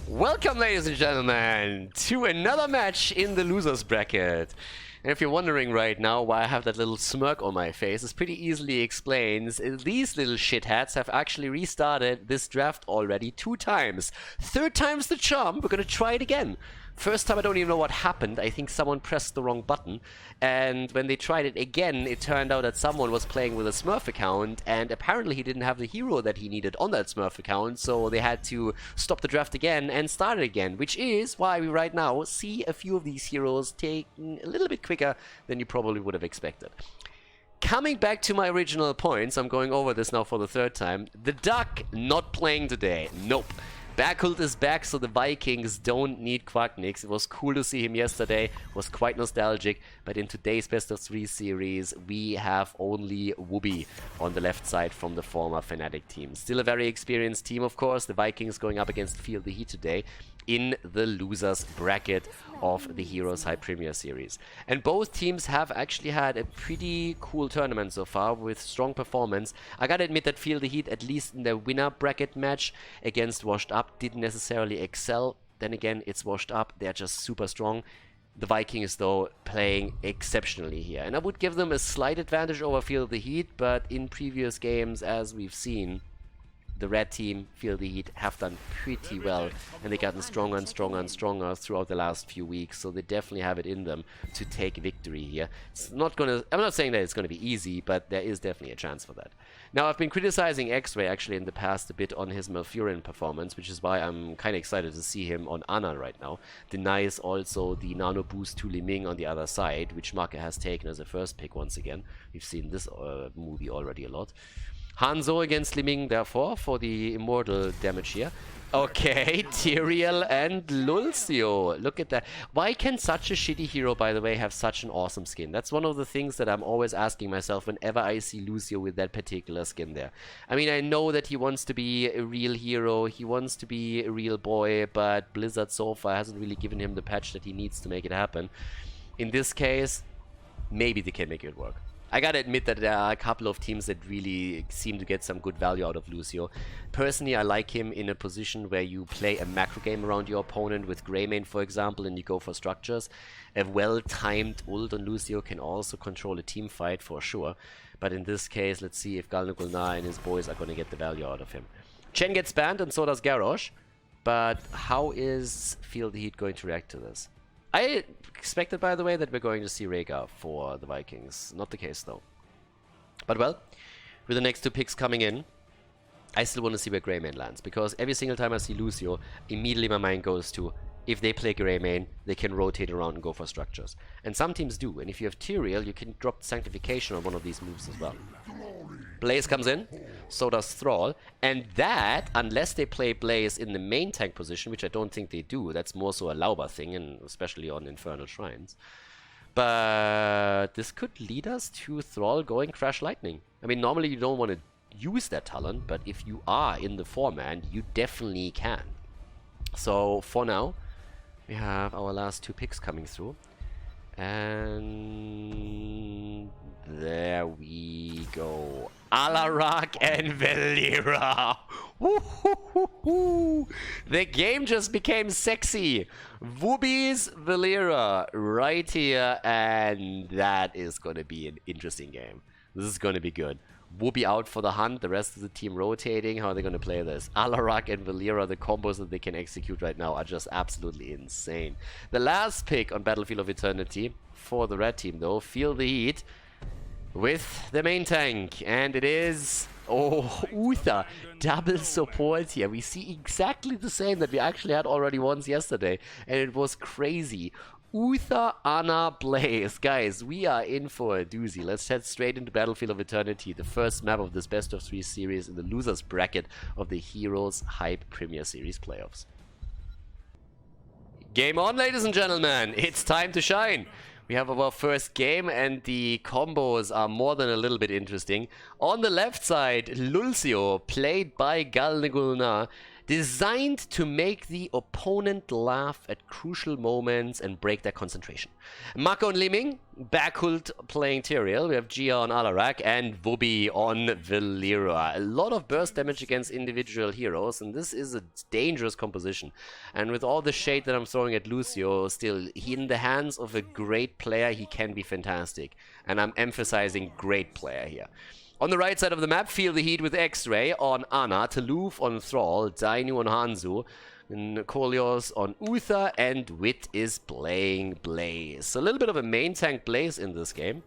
Welcome, ladies and gentlemen, to another match in the losers bracket. And if you're wondering right now why I have that little smirk on my face, it's pretty easily explains. These little shitheads have actually restarted this draft already 2 times. 3rd time's the charm. We're gonna try it again. First time I don't even know what happened. I think someone pressed the wrong button. And when they tried it again, it turned out that someone was playing with a Smurf account, and apparently he didn't have the hero that he needed on that Smurf account, so they had to stop the draft again and start it again, which is why we right now see a few of these heroes taking a little bit quicker than you probably would have expected. Coming back to my original points, I'm going over this now for the 3rd time. The Duck not playing today. Nope. Berghult is back, so the Vikings don't need Quacknix. It was cool to see him yesterday, was quite nostalgic, but in today's best of 3 series, we have only Wooby on the left side from the former Fnatic team. Still a very experienced team, of course. The Vikings going up against Feel the Heat today in the losers bracket of the HeroesHype Premier Series. And both teams have actually had a pretty cool tournament so far with strong performance. I gotta admit that Feel the Heat, at least in their winner bracket match against Washed Up, didn't necessarily excel. Then again, it's Washed Up, they're just super strong. The Vikings, though, playing exceptionally here. And I would give them a slight advantage over Feel the Heat, but in previous games, as we've seen, the red team, Feel the Heat, have done pretty well, and they've gotten stronger and stronger and stronger throughout the last few weeks, so they definitely have it in them to take victory here. It's not gonna, I'm not saying that it's gonna be easy, but there is definitely a chance for that. Now, I've been criticizing X-Ray actually in the past a bit on his Malfurion performance, which is why I'm kind of excited to see him on Ana right now. Denies also the nano boost to Li Ming on the other side, which Marke has taken as a first pick once again. We've seen this movie already a lot. Hanzo against Li Ming, therefore, for the immortal damage here. Okay, Tyrael and Lulcio. Look at that. Why can such a shitty hero, by the way, have such an awesome skin? That's one of the things that I'm always asking myself whenever I see Lucio with that particular skin there. I mean, I know that he wants to be a real hero, he wants to be a real boy, but Blizzard so far hasn't really given him the patch that he needs to make it happen. In this case, maybe they can make it work. I gotta admit that there are a couple of teams that really seem to get some good value out of Lucio. Personally, I like him in a position where you play a macro game around your opponent with Greymane, for example, and you go for structures. A well-timed ult on Lucio can also control a team fight for sure. But in this case, let's see if Galnagulnar and his boys are gonna get the value out of him. Chen gets banned and so does Garrosh. But how is Feel the Heat going to react to this? I expected, by the way, that we're going to see Rhaegar for the Vikings. Not the case, though. But, well, with the next 2 picks coming in, I still want to see where Greymane lands. Because every single time I see Lucio, immediately my mind goes to, if they play Greymane, they can rotate around and go for structures. And some teams do. And if you have Tyrael, you can drop Sanctification on one of these moves as well. Blaze comes in, so does Thrall, and that, unless they play Blaze in the main tank position, which I don't think they do, that's more so a Lauber thing, and especially on Infernal Shrines. But this could lead us to Thrall going Crash Lightning. I mean, normally you don't want to use that talent, but if you are in the 4-man, you definitely can. So, for now, we have our last 2 picks coming through. And there we go. Alarak and Valeera. The game just became sexy. Wooby's Valeera right here, and that is going to be an interesting game. This is going to be good. Wooby out for the hunt, the rest of the team rotating. How are they going to play this? Alarak and Valeera, the combos that they can execute right now are just absolutely insane. The last pick on Battlefield of Eternity for the red team, though, Feel the Heat with the main tank. And it is... oh, Uther. Double support here. We see exactly the same that we actually had already once yesterday. And it was crazy. Uther, Ana, Blaze. Guys, we are in for a doozy. Let's head straight into Battlefield of Eternity, the first map of this best of 3 series in the losers bracket of the HeroesHype Premier Series Playoffs. Game on, ladies and gentlemen. It's time to shine. We have our first game, and the combos are more than a little bit interesting. On the left side, Lulcio, played by Galnagulnar, Designed to make the opponent laugh at crucial moments and break their concentration. Mako and Liming, Backhult playing Tyrael. We have Gia on Alarak and Vubi on Valera. A lot of burst damage against individual heroes, and this is a dangerous composition. And with all the shade that I'm throwing at Lucio, still, in the hands of a great player, he can be fantastic. And I'm emphasizing great player here. On the right side of the map, Feel the Heat with X-Ray on Ana, Taluf on Thrall, Dainu on Hanzo, and Kolios on Uther, and Wit is playing Blaze. So a little bit of a main tank Blaze in this game,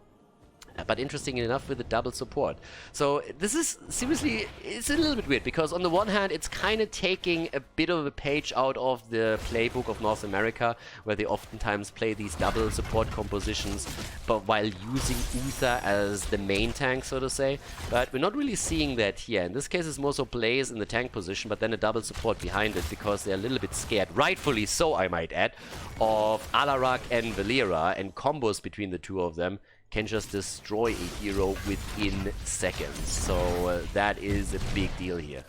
but interesting enough with the double support. So this is seriously, it's a little bit weird, because on the one hand it's kind of taking a bit of a page out of the playbook of North America, where they oftentimes play these double support compositions, but while using Uther as the main tank, so to say. But we're not really seeing that here. In this case it's more so Blaze in the tank position, but then a double support behind it, because they're a little bit scared, rightfully so I might add, of Alarak and Valera, and combos between the two of them can just destroy a hero within seconds. So that is a big deal here.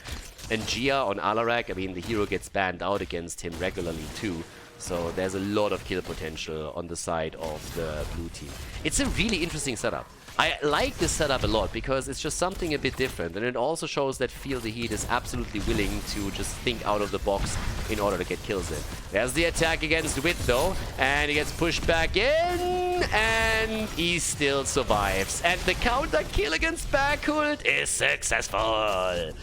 And Gia on Alarak, I mean, the hero gets banned out against him regularly too. So there's a lot of kill potential on the side of the blue team. It's a really interesting setup. I like this setup a lot, because it's just something a bit different, and it also shows that Feel the Heat is absolutely willing to just think out of the box in order to get kills in. There's the attack against Wit though, and he gets pushed back in, and he still survives. And the counter kill against Backhult is successful.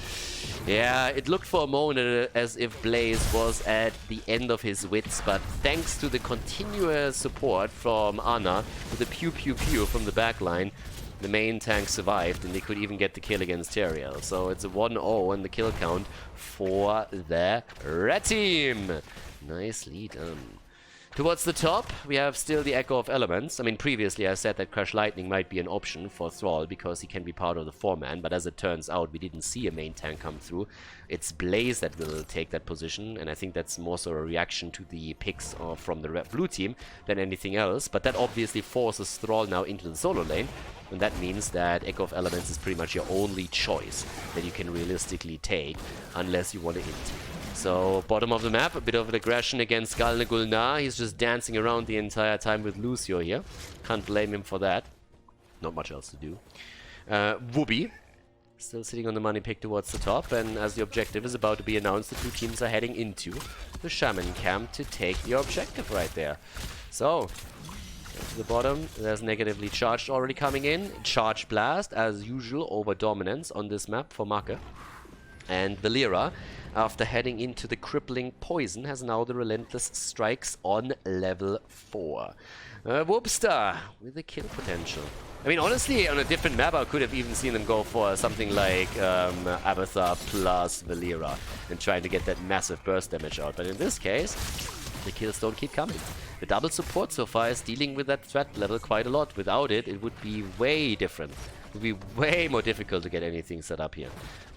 Yeah, it looked for a moment as if Blaze was at the end of his wits, but thanks to the continuous support from Ana with the pew pew pew from the backline, the main tank survived, and they could even get the kill against Tyrael. So it's a 1-0 in the kill count for the red team. Nicely done. Towards the top, we have still the Echo of Elements. I mean, previously I said that Crash Lightning might be an option for Thrall, because he can be part of the 4-man, but as it turns out, we didn't see a main tank come through. It's Blaze that will take that position, and I think that's more so a reaction to the picks from the blue team than anything else. But that obviously forces Thrall now into the solo lane, and that means that Echo of Elements is pretty much your only choice that you can realistically take, unless you want to int. So, bottom of the map, a bit of an aggression against Galne Gulnar. He's just dancing around the entire time with Lucio here. Can't blame him for that. Not much else to do. Wubi, still sitting on the money pick towards the top, and as the objective is about to be announced, the two teams are heading into the Shaman camp to take the objective right there. So, to the bottom, there's negatively charged already coming in. Charge Blast, as usual, over dominance on this map for Make. And Valera, after heading into the crippling poison, has now the relentless strikes on level 4. Whoopster with the kill potential. I mean, honestly, on a different map, I could have even seen them go for something like Abathar plus Valera and trying to get that massive burst damage out. But in this case, the kills don't keep coming. The double support so far is dealing with that threat level quite a lot. Without it, it would be way different. It would be way more difficult to get anything set up here.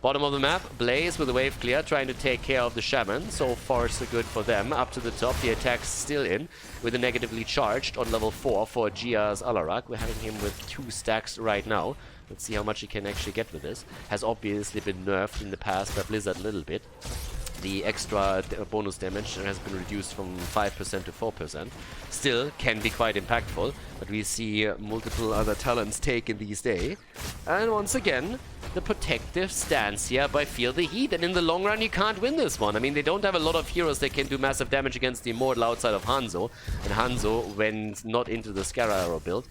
Bottom of the map, Blaze with a wave clear, trying to take care of the Shaman. So far, so good for them. Up to the top, the attack's still in, with a negatively charged on level 4 for Gia's Alarak. We're having him with 2 stacks right now. Let's see how much he can actually get with this. Has obviously been nerfed in the past by Blizzard a little bit. The extra bonus damage has been reduced from 5% to 4%. Still can be quite impactful, but we see multiple other talents taken these days. And once again, the protective stance here by Feel the Heat. And in the long run, you can't win this one. I mean, they don't have a lot of heroes that can do massive damage against the Immortal outside of Hanzo. And Hanzo went not into the Scara Arrow build.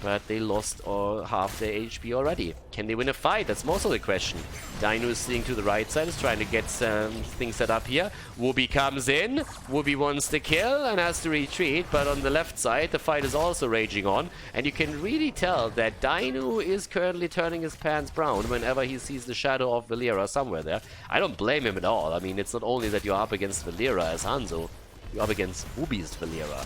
But they lost half their HP already. Can they win a fight? That's most of the question. Dino is sitting to the right side, is trying to get some things set up here. Wubi comes in. Wubi wants the kill and has to retreat. But on the left side, the fight is also raging on. And you can really tell that Dino is currently turning his pants brown whenever he sees the shadow of Valera somewhere there. I don't blame him at all. I mean, it's not only that you're up against Valera as Hanzo, you're up against Wubi's Valera.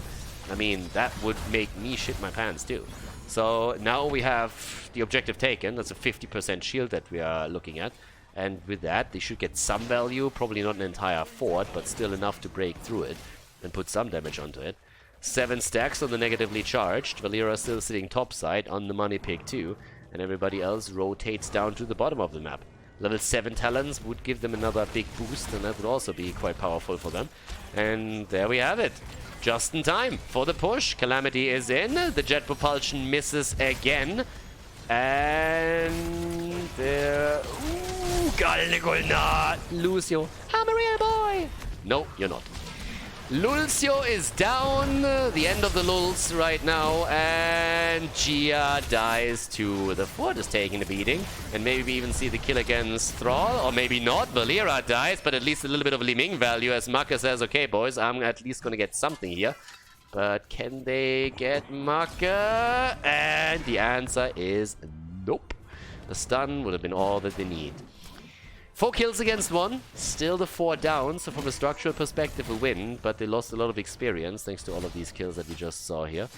I mean, that would make me shit my pants too. So now we have the objective taken. That's a 50% shield that we are looking at. And with that, they should get some value. Probably not an entire fort, but still enough to break through it and put some damage onto it. 7 stacks on the negatively charged. Valera still sitting topside on the money pick too. And everybody else rotates down to the bottom of the map. Level 7 talents would give them another big boost, and that would also be quite powerful for them. And there we have it. Just in time for the push. Calamity is in. The jet propulsion misses again. And there... Ooh, Galnigulna! Lucio. I'm a real boy! No, you're not. Lucio is down, the end of the lulz right now, and Gia dies too. The Ford is taking a beating, and maybe we even see the kill against Thrall, or maybe not. Valera dies, but at least a little bit of Liming value, as Maka says, okay boys, I'm at least gonna get something here. But can they get Maka? And the answer is nope. The stun would have been all that they need. 4 kills against 1, still the 4 down, so from a structural perspective a win, but they lost a lot of experience thanks to all of these kills that we just saw here.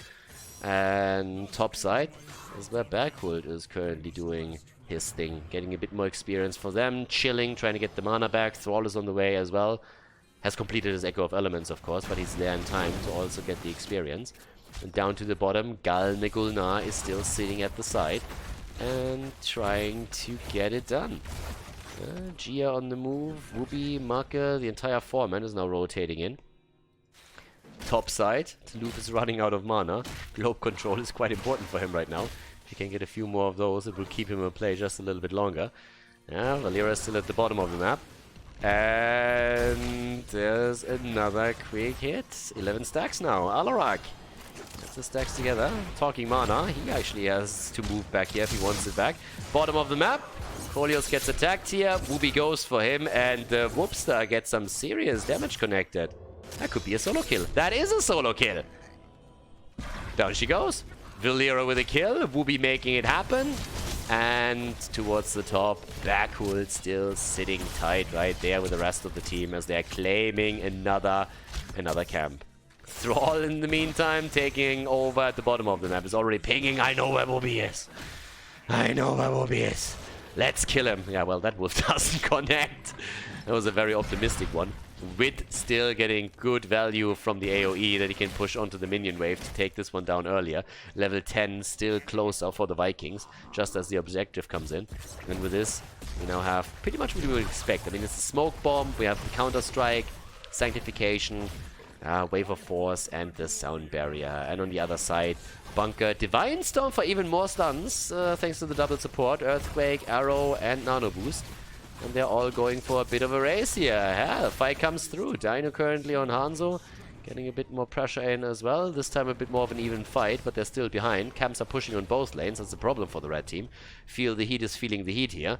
And top side is where Berghult is currently doing his thing, getting a bit more experience for them, chilling, trying to get the mana back. Thrall is on the way as well, has completed his Echo of Elements of course, but he's there in time to also get the experience. And down to the bottom, Galnigulna is still sitting at the side and trying to get it done. Gia on the move, Whoopi, Maka, the entire foreman is now rotating in. Top side, Toulouse is running out of mana. Globe control is quite important for him right now. If he can get a few more of those, it will keep him in play just a little bit longer. Valera is still at the bottom of the map. And there's another quick hit. 11 stacks now. Alarak gets the stacks together. Talking mana, he actually has to move back here if he wants it back. Bottom of the map. Kolios gets attacked here, Whoopi goes for him, and Whoopster gets some serious damage connected. That could be a solo kill. That is a solo kill! Down she goes. Valera with a kill, Whoopi making it happen. And towards the top, Berghult still sitting tight right there with the rest of the team as they're claiming another camp. Thrall in the meantime taking over at the bottom of the map, is already pinging, I know where Whoopi is. I know where Whoopi is. Let's kill him. Yeah, well, that wolf doesn't connect. That was a very optimistic one. Wit still getting good value from the AoE that he can push onto the minion wave to take this one down earlier. Level 10 still closer for the Vikings, just as the objective comes in. And with this, we now have pretty much what we would expect. I mean, it's a smoke bomb, we have the counter-strike, sanctification, wave of force, and the sound barrier. And on the other side, bunker, divine storm for even more stuns, thanks to the double support, earthquake, arrow, and nano boost. And they're all going for a bit of a race here. Yeah, the fight comes through. Dino currently on Hanzo, getting a bit more pressure in as well. This time a bit more of an even fight, but they're still behind. Camps are pushing on both lanes. That's the problem for the red team. Feel the heat is feeling the heat here.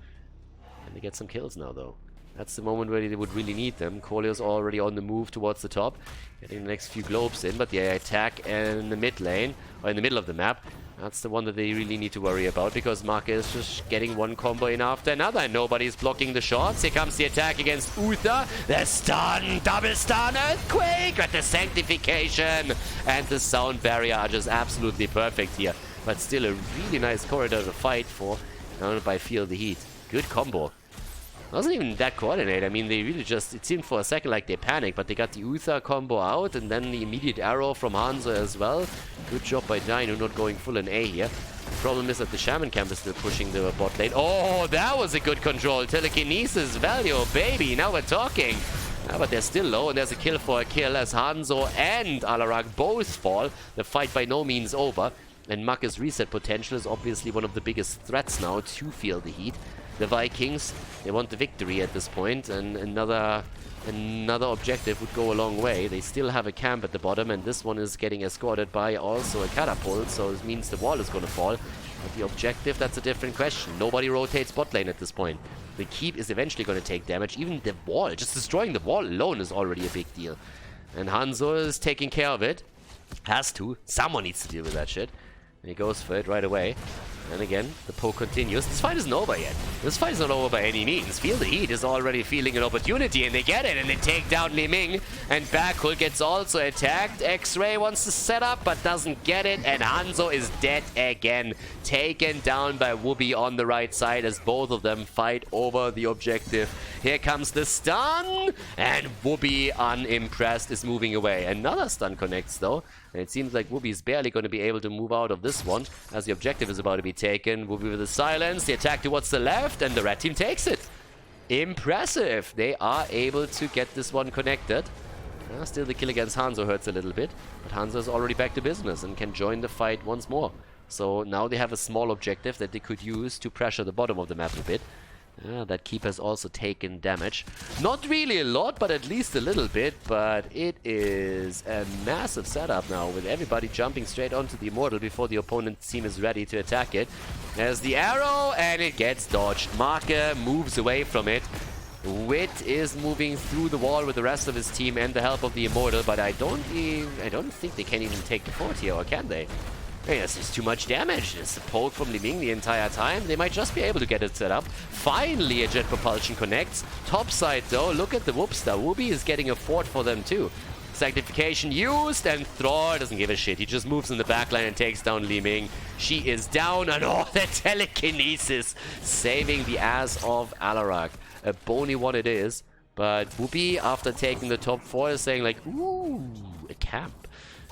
And they get some kills now, though. That's the moment where they would really need them. Kolio's already on the move towards the top, getting the next few globes in, but the attack in the mid lane, or in the middle of the map, that's the one that they really need to worry about, because Mark is just getting one combo in after another, and nobody's blocking the shots. Here comes the attack against Uther. The stun, double stun, earthquake, with the sanctification, and the sound barrier are just absolutely perfect here. But still a really nice corridor to fight for, by Feel the Heat. Good combo. Wasn't even that coordinated. I mean, they really just, it seemed for a second like they panicked, but they got the Uther combo out, and then the immediate arrow from Hanzo as well. Good job by Dino, not going full in A here. The problem is that the Shaman camp is still pushing the bot lane. Oh, that was a good control. Telekinesis value, baby, now we're talking. But they're still low, and there's a kill for a kill as Hanzo and Alarak both fall. The fight by no means over, and Maka's reset potential is obviously one of the biggest threats now to Feel the Heat. The Vikings, they want the victory at this point, and another objective would go a long way. They still have a camp at the bottom, and this one is getting escorted by also a catapult, so it means the wall is going to fall. But the objective, that's a different question. Nobody rotates bot lane at this point. The keep is eventually going to take damage. Even the wall, just destroying the wall alone is already a big deal. And Hanzo is taking care of it. Has to. Someone needs to deal with that shit. And he goes for it right away. And again, the poke continues. This fight isn't over yet. This fight is not over by any means. Feel the Heat is already feeling an opportunity, and they get it, and they take down Li Ming. And Berghult gets also attacked. X-Ray wants to set up, but doesn't get it. And Hanzo is dead again. Taken down by Whoopi on the right side as both of them fight over the objective. Here comes the stun. And Whoopi, unimpressed, is moving away. Another stun connects, though. And it seems like Whoopi is barely going to be able to move out of this one, as the objective is about to be taken. Whoopi with the silence. The attack towards the left, and the red team takes it. Impressive. They are able to get this one connected. Still the kill against Hanzo hurts a little bit, but Hanzo is already back to business and can join the fight once more. So now they have a small objective that they could use to pressure the bottom of the map a bit. That keep has also taken damage. Not really a lot, but at least a little bit. But it is a massive setup now, with everybody jumping straight onto the Immortal before the opponent's team is ready to attack it. There's the arrow, and it gets dodged. Marke moves away from it. Wit is moving through the wall with the rest of his team and the help of the Immortal, but I don't think they can even take the fort here, or can they? Hey, this is too much damage. It's a poke from Li Ming the entire time. They might just be able to get it set up. Finally, a jet propulsion connects. Top side, though, look at the Whoopster. Whoopi is getting a fort for them, too. Sanctification used, and Thrall doesn't give a shit. He just moves in the backline and takes down Li Ming. She is down, and oh, the telekinesis saving the ass of Alarak. A bony one it is, but Whoopi, after taking the top 4, is saying like, ooh, a camp,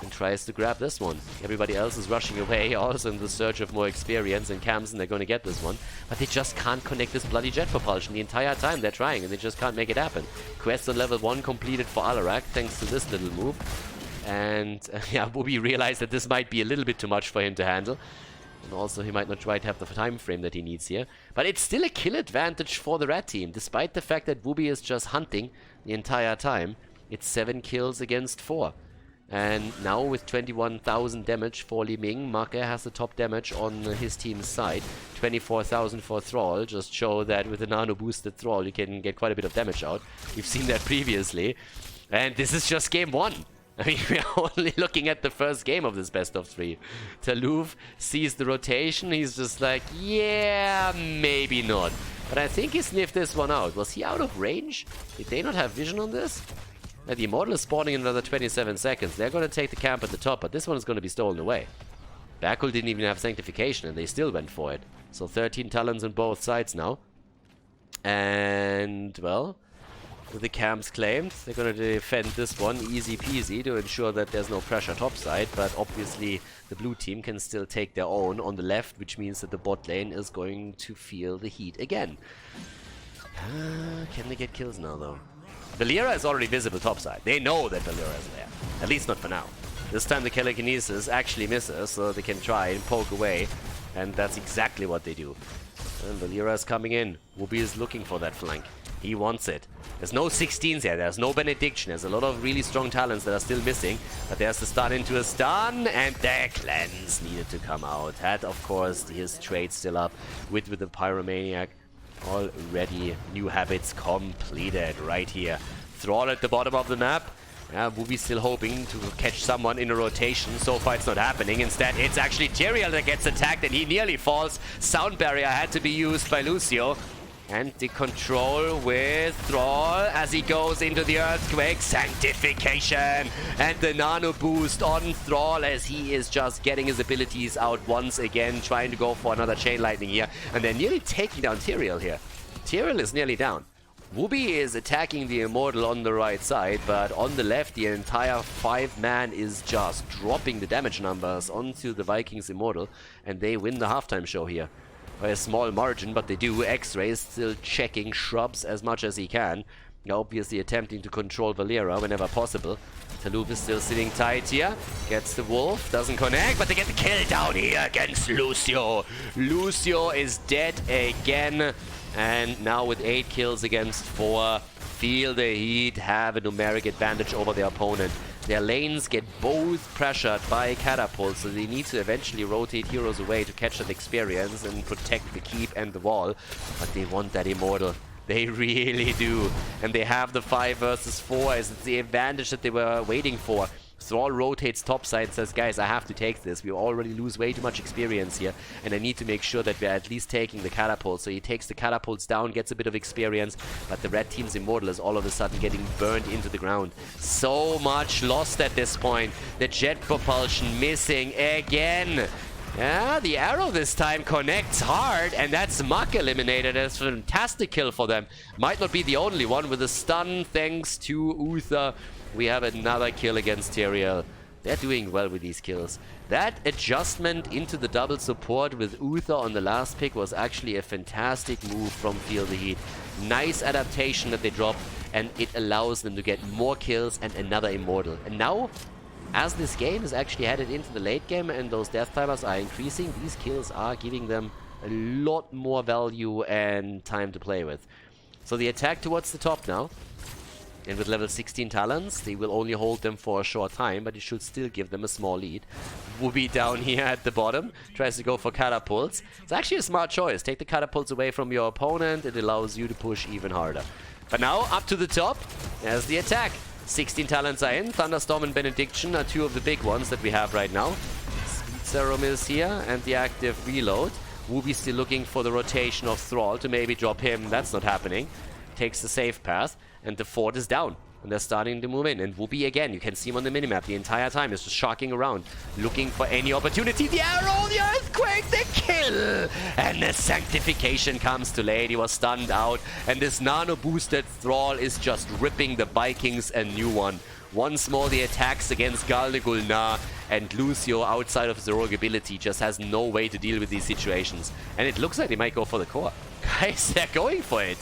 and tries to grab this one. Everybody else is rushing away, also in the search of more experience and camps, and they're going to get this one. But they just can't connect this bloody jet propulsion the entire time. They're trying, and they just can't make it happen. Quest on level 1 completed for Alarak, thanks to this little move. And yeah, Whoopi realized that this might be a little bit too much for him to handle. And also, he might not quite have the time frame that he needs here. But it's still a kill advantage for the red team, despite the fact that Whoopi is just hunting the entire time. It's 7 kills against 4. And now with 21,000 damage for Li Ming, Marke has the top damage on his team's side. 24,000 for Thrall, just show that with a nano-boosted Thrall you can get quite a bit of damage out. We've seen that previously. And this is just game 1. I mean, we're only looking at the first game of this best of 3. Taluf sees the rotation, he's just like, yeah, maybe not. But I think he sniffed this one out. Was he out of range? Did they not have vision on this? The Immortal is spawning in another 27 seconds. They're going to take the camp at the top, but this one is going to be stolen away. Bakul didn't even have Sanctification, and they still went for it. So 13 talents on both sides now. And, well, with the camps claimed, they're going to defend this one easy peasy to ensure that there's no pressure topside. But obviously, the blue team can still take their own on the left, which means that the bot lane is going to feel the heat again. Can they get kills now, though? Valeera is already visible topside. They know that Valeera is there. At least not for now. This time the telekinesis actually misses, so they can try and poke away. And that's exactly what they do. And Valeera is coming in. Whoopi is looking for that flank. He wants it. There's no 16s here. There's no benediction. There's a lot of really strong talents that are still missing. But there's the stun into a stun. And the cleanse needed to come out. Had, of course, his trade still up with the Pyromaniac. Already new habits completed right here. Thrall at the bottom of the map. Whoopi still hoping to catch someone in a rotation. So far it's not happening. Instead it's actually Tyrael that gets attacked and he nearly falls. Sound barrier had to be used by Lucio. And the control with Thrall as he goes into the Earthquake. Sanctification! And the nano boost on Thrall as he is just getting his abilities out once again. Trying to go for another Chain Lightning here. And they're nearly taking down Tyrael here. Tyrael is nearly down. Whoopi is attacking the Immortal on the right side. But on the left, the entire 5-man is just dropping the damage numbers onto the Vikings Immortal. And they win the halftime show here. By a small margin, but they do. X-Ray is still checking shrubs as much as he can. Obviously attempting to control Valeera whenever possible. Taluf is still sitting tight here. Gets the Wolf, doesn't connect, but they get the kill down here against Lucio. Lucio is dead again. And now with 8 kills against 4, feel the heat, have a numeric advantage over their opponent. Their lanes get both pressured by catapults, so they need to eventually rotate heroes away to catch that experience and protect the keep and the wall. But they want that Immortal. They really do. And they have the 5 versus 4 as it's the advantage that they were waiting for. Thrall rotates topside and says, guys, I have to take this. We already lose way too much experience here. And I need to make sure that we're at least taking the catapult. So he takes the catapults down, gets a bit of experience. But the red team's Immortal is all of a sudden getting burned into the ground. So much lost at this point. The jet propulsion missing again. Yeah, the arrow this time connects hard, and that's Marke eliminated. That's a fantastic kill for them. Might not be the only one with a stun thanks to Uther. We have another kill against Tyrael. They're doing well with these kills. That adjustment into the double support with Uther on the last pick was actually a fantastic move from Feel the Heat. Nice adaptation that they dropped, and it allows them to get more kills and another Immortal. And now, as this game is actually headed into the late game and those death timers are increasing, these kills are giving them a lot more value and time to play with. So the attack towards the top now. And with level 16 talents, they will only hold them for a short time, but it should still give them a small lead. Wooby down here at the bottom tries to go for catapults. It's actually a smart choice. Take the catapults away from your opponent. It allows you to push even harder. But now, up to the top, there's the attack. 16 talents are in. Thunderstorm and Benediction are two of the big ones that we have right now. Speed Serum is here, and the active reload. Wooby still looking for the rotation of Thrall to maybe drop him. That's not happening. Takes the safe path, and the fort is down. And they're starting to move in. And Wooby again, you can see him on the minimap the entire time. Is just sharking around, looking for any opportunity. The arrow, the earthquake, the kill! And the sanctification comes too late. He was stunned out. And this nano-boosted Thrall is just ripping the Vikings a new one. Once more, the attacks against Gul'na, and Lucio, outside of his heroic ability, just has no way to deal with these situations. And it looks like they might go for the core. Guys, they're going for it.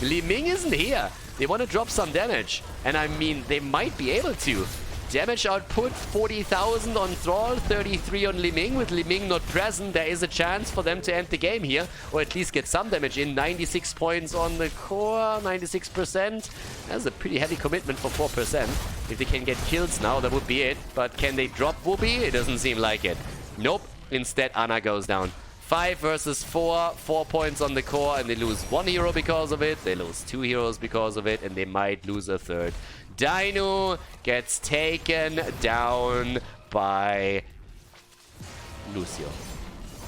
Li Ming isn't here. They want to drop some damage. And I mean, they might be able to. Damage output, 40,000 on Thrall, 33 on Li Ming. With Li Ming not present, there is a chance for them to end the game here. Or at least get some damage in. 96 points on the core, 96%. That's a pretty heavy commitment for 4%. If they can get kills now, that would be it. But can they drop Wooby? It doesn't seem like it. Nope. Instead, Ana goes down. 5 versus 4, 4 points on the core, and they lose 1 hero because of it. They lose 2 heroes because of it, and they might lose a third. Dino gets taken down by Lucio.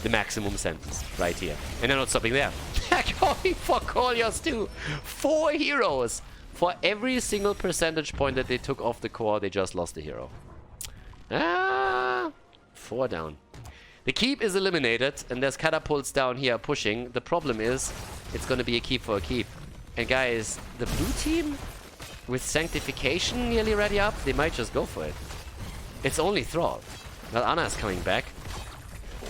The maximum sentence right here. And they're not stopping there. They're going for Kolyos too. 4 heroes. For every single percentage point that they took off the core, they just lost a hero. 4 down. The keep is eliminated, and there's catapults down here pushing. The problem is, it's going to be a keep for a keep. And guys, the blue team, with Sanctification nearly ready up, they might just go for it. It's only Thrall. Well, Ana is coming back.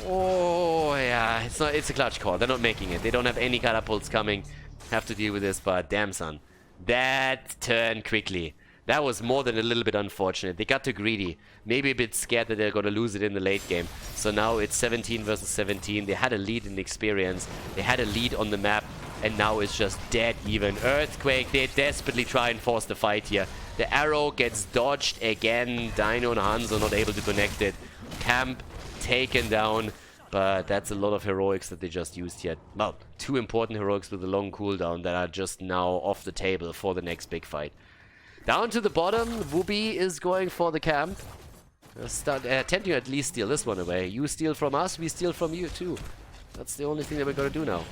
Oh, yeah, it's a clutch call. They're not making it. They don't have any catapults coming. Have to deal with this, but damn, son. That turned quickly. That was more than a little bit unfortunate. They got too greedy. Maybe a bit scared that they're going to lose it in the late game. So now it's 17 versus 17. They had a lead in experience. They had a lead on the map. And now it's just dead even. Earthquake, they desperately try and force the fight here. The arrow gets dodged again. Dino and Hanzo not able to connect it. Camp taken down. But that's a lot of heroics that they just used here. Well, 2 important heroics with a long cooldown that are just now off the table for the next big fight. Down to the bottom, Wooby is going for the camp. Tend to at least steal this one away. You steal from us, we steal from you too. That's the only thing that we're going to do now.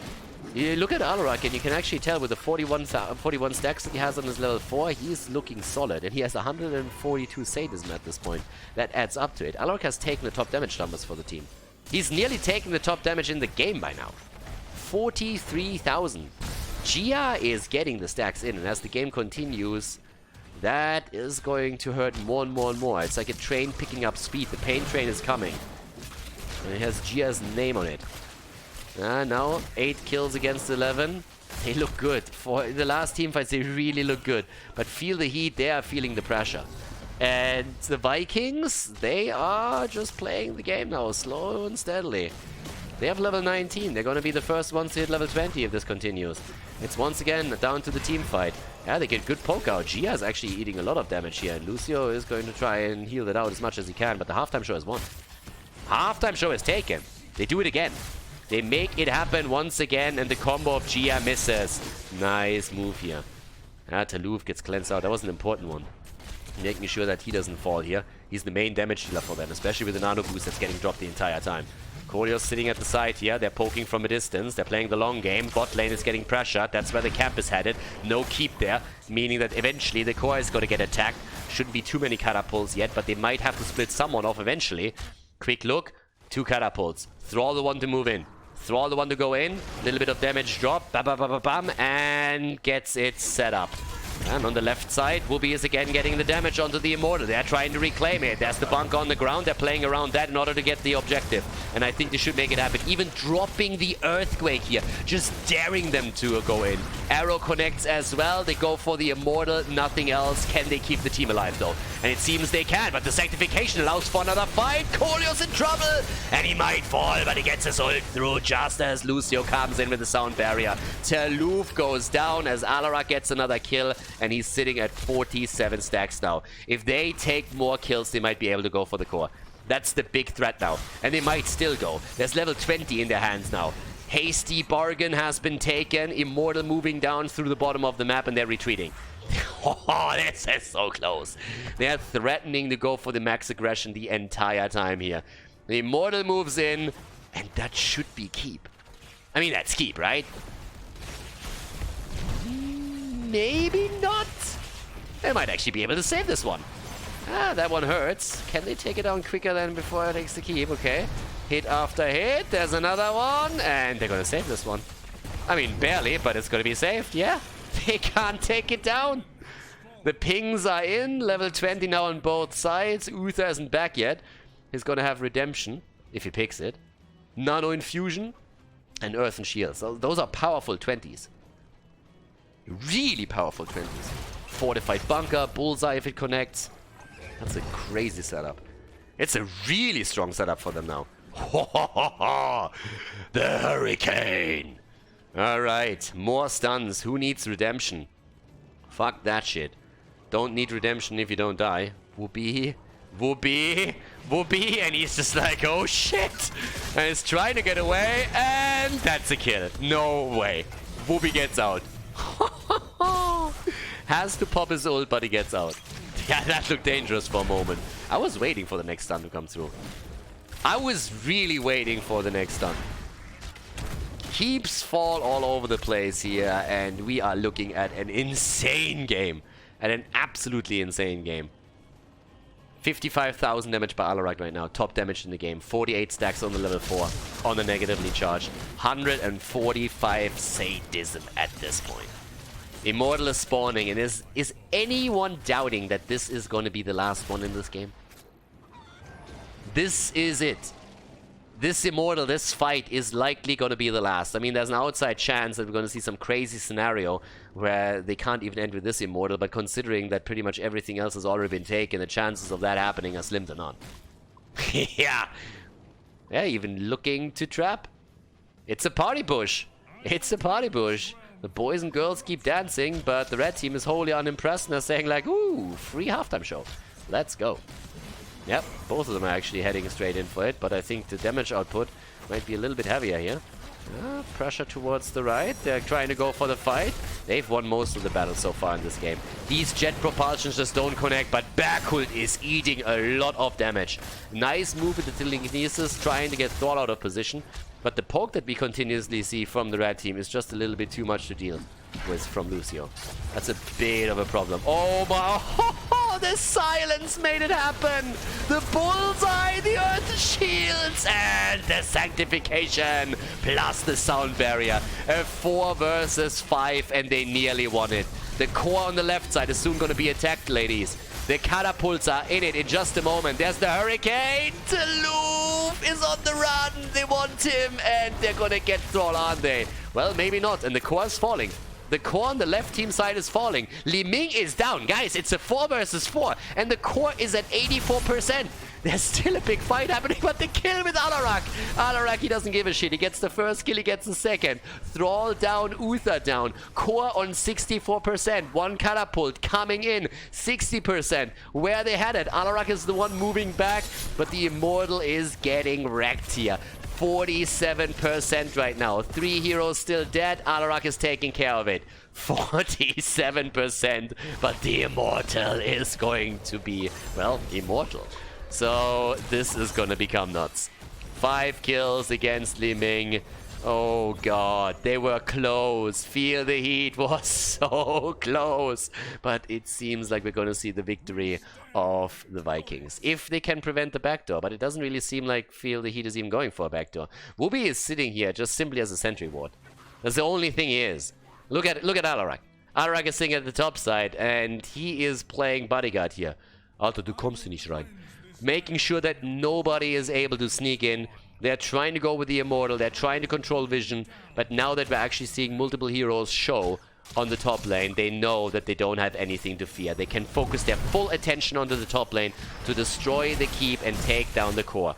You look at Alarak and you can actually tell with the 41 stacks that he has on his level 4, he's looking solid. And he has 142 sadism at this point. That adds up to it. Alarak has taken the top damage numbers for the team. He's nearly taken the top damage in the game by now. 43,000. Gia is getting the stacks in, and as the game continues, that is going to hurt more and more and more. It's like a train picking up speed. The pain train is coming. And it has Gia's name on it. Now, 8 kills against 11. They look good. For the last team fights, they really look good. But feel the heat, they are feeling the pressure. And the Vikings, they are just playing the game now, slow and steadily. They have level 19. They're going to be the first ones to hit level 20 if this continues. It's once again down to the team fight. Yeah, they get good poke out. Gia is actually eating a lot of damage here. And Lucio is going to try and heal that out as much as he can. But the halftime show is won. Halftime show is taken. They do it again. They make it happen once again. And the combo of Gia misses. Nice move here. Taluf gets cleansed out. That was an important one. Making sure that he doesn't fall here. He's the main damage dealer for them. Especially with the nano boost that's getting dropped the entire time. Kolyos sitting at the side here. They're poking from a distance. They're playing the long game. Bot lane is getting pressured. That's where the camp is headed. No keep there. Meaning that eventually the core is going to get attacked. Shouldn't be too many catapults yet. But they might have to split someone off eventually. Quick look. 2 catapults. Thrall the one to move in. Thrall the one to go in. Little bit of damage drop. Bam, bam, bam, bam, bam. And gets it set up. And on the left side, Whoopi is again getting the damage onto the Immortal. They're trying to reclaim it. There's the bunker on the ground. They're playing around that in order to get the objective. And I think they should make it happen. Even dropping the Earthquake here. Just daring them to go in. Arrow connects as well. They go for the Immortal. Nothing else. Can they keep the team alive, though? And it seems they can. But the Sanctification allows for another fight. Kolio's in trouble. And he might fall, but he gets his ult through just as Lucio comes in with the sound barrier. Taluf goes down as Alarak gets another kill. And he's sitting at 47 stacks now. If they take more kills, they might be able to go for the core. That's the big threat now. And they might still go. There's level 20 in their hands now. Hasty Bargain has been taken. Immortal moving down through the bottom of the map, and they're retreating. Oh, this is so close. They're threatening to go for the max aggression the entire time here. The Immortal moves in, and that should be keep. I mean, that's keep, right? Maybe not. They might actually be able to save this one. Ah, that one hurts. Can they take it down quicker than before it takes the keep? Okay. Hit after hit. There's another one. And they're going to save this one. I mean, barely, but it's going to be saved. Yeah. They can't take it down. The pings are in. Level 20 now on both sides. Uther isn't back yet. He's going to have Redemption, if he picks it. Nano Infusion. And Earth and Shield. So those are powerful 20s. Really powerful 20s. Fortified Bunker, Bullseye if it connects. That's a crazy setup. It's a really strong setup for them now. The Hurricane. Alright, more stuns. Who needs Redemption? Fuck that shit. Don't need Redemption if you don't die. Whoopi. Whoopi. Whoopi. And he's just like, oh shit. And he's trying to get away. And that's a kill. No way. Whoopi gets out. Has to pop his ult, but he gets out. Yeah, that looked dangerous for a moment. I was waiting for the next stun to come through. I was really waiting for the next stun. Keeps fall all over the place here, and we are looking at an insane game. At an absolutely insane game. 55,000 damage by Alarak right now. Top damage in the game. 48 stacks on the level 4 on the negatively charged. 145 sadism at this point. Immortal is spawning, and is anyone doubting that this is going to be the last one in this game? This is it. This Immortal, this fight is likely going to be the last. I mean, there's an outside chance that we're going to see some crazy scenario where they can't even end with this Immortal, but considering that pretty much everything else has already been taken, the chances of that happening are slim to none. Yeah. Yeah, even looking to trap. It's a party push. It's a party push. The boys and girls keep dancing, but the red team is wholly unimpressed and they're saying like, ooh, free halftime show. Let's go. Yep, both of them are actually heading straight in for it, but I think the damage output might be a little bit heavier here. Pressure towards the right. They're trying to go for the fight. They've won most of the battles so far in this game. These jet propulsions just don't connect, but Berkult is eating a lot of damage. Nice move with the telekinesis, trying to get Thor out of position. But the poke that we continuously see from the red team is just a little bit too much to deal with from Lucio. That's a bit of a problem. Oh my... Oh, the silence made it happen! The bullseye, the earth shields, and the sanctification, plus the sound barrier. A 4 versus 5, and they nearly won it. The core on the left side is soon going to be attacked, ladies. The catapults are in it in just a moment. There's the Hurricane. Taluf is on the run. They want him, and they're going to get Thrall, aren't they? Well, maybe not, and the core is falling. The core on the left team side is falling. Li Ming is down. Guys, it's a 4 versus 4, and the core is at 84%. There's still a big fight happening, but the kill with Alarak. Alarak, he doesn't give a shit. He gets the first kill, he gets the second. Thrall down, Uther down. Core on 64%. One catapult coming in, 60%. Where are they headed? Alarak is the one moving back, but the Immortal is getting wrecked here. 47% right now. 3 heroes still dead. Alarak is taking care of it. 47%, but the Immortal is going to be, well, immortal. So this is gonna become nuts. 5 kills against Li Ming. Oh god, they were close. Feel the Heat was so close. But it seems like we're gonna see the victory of the Vikings. If they can prevent the backdoor, but it doesn't really seem like Feel the Heat is even going for a backdoor. Whoopi is sitting here just simply as a sentry ward. That's the only thing he is. Look at Alarak. Arak is sitting at the top side, and he is playing bodyguard here. Alter, du kommst hier nicht rein. Making sure that nobody is able to sneak in. They're trying to go with the Immortal, they're trying to control vision, but now that we're actually seeing multiple heroes show on the top lane, they know that they don't have anything to fear. They can focus their full attention onto the top lane to destroy the keep and take down the core.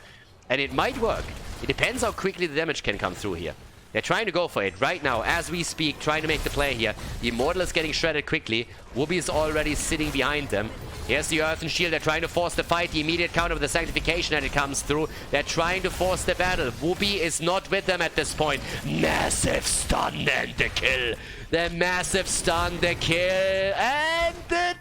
And it might work. It depends how quickly the damage can come through here. They're trying to go for it right now, as we speak, trying to make the play here. The Immortal is getting shredded quickly. Whoopi is already sitting behind them. Here's the Earth and Shield. They're trying to force the fight. The immediate counter with the Sanctification that it comes through. They're trying to force the battle. Whoopi is not with them at this point. Massive stun and the kill. The massive stun, the kill, and the...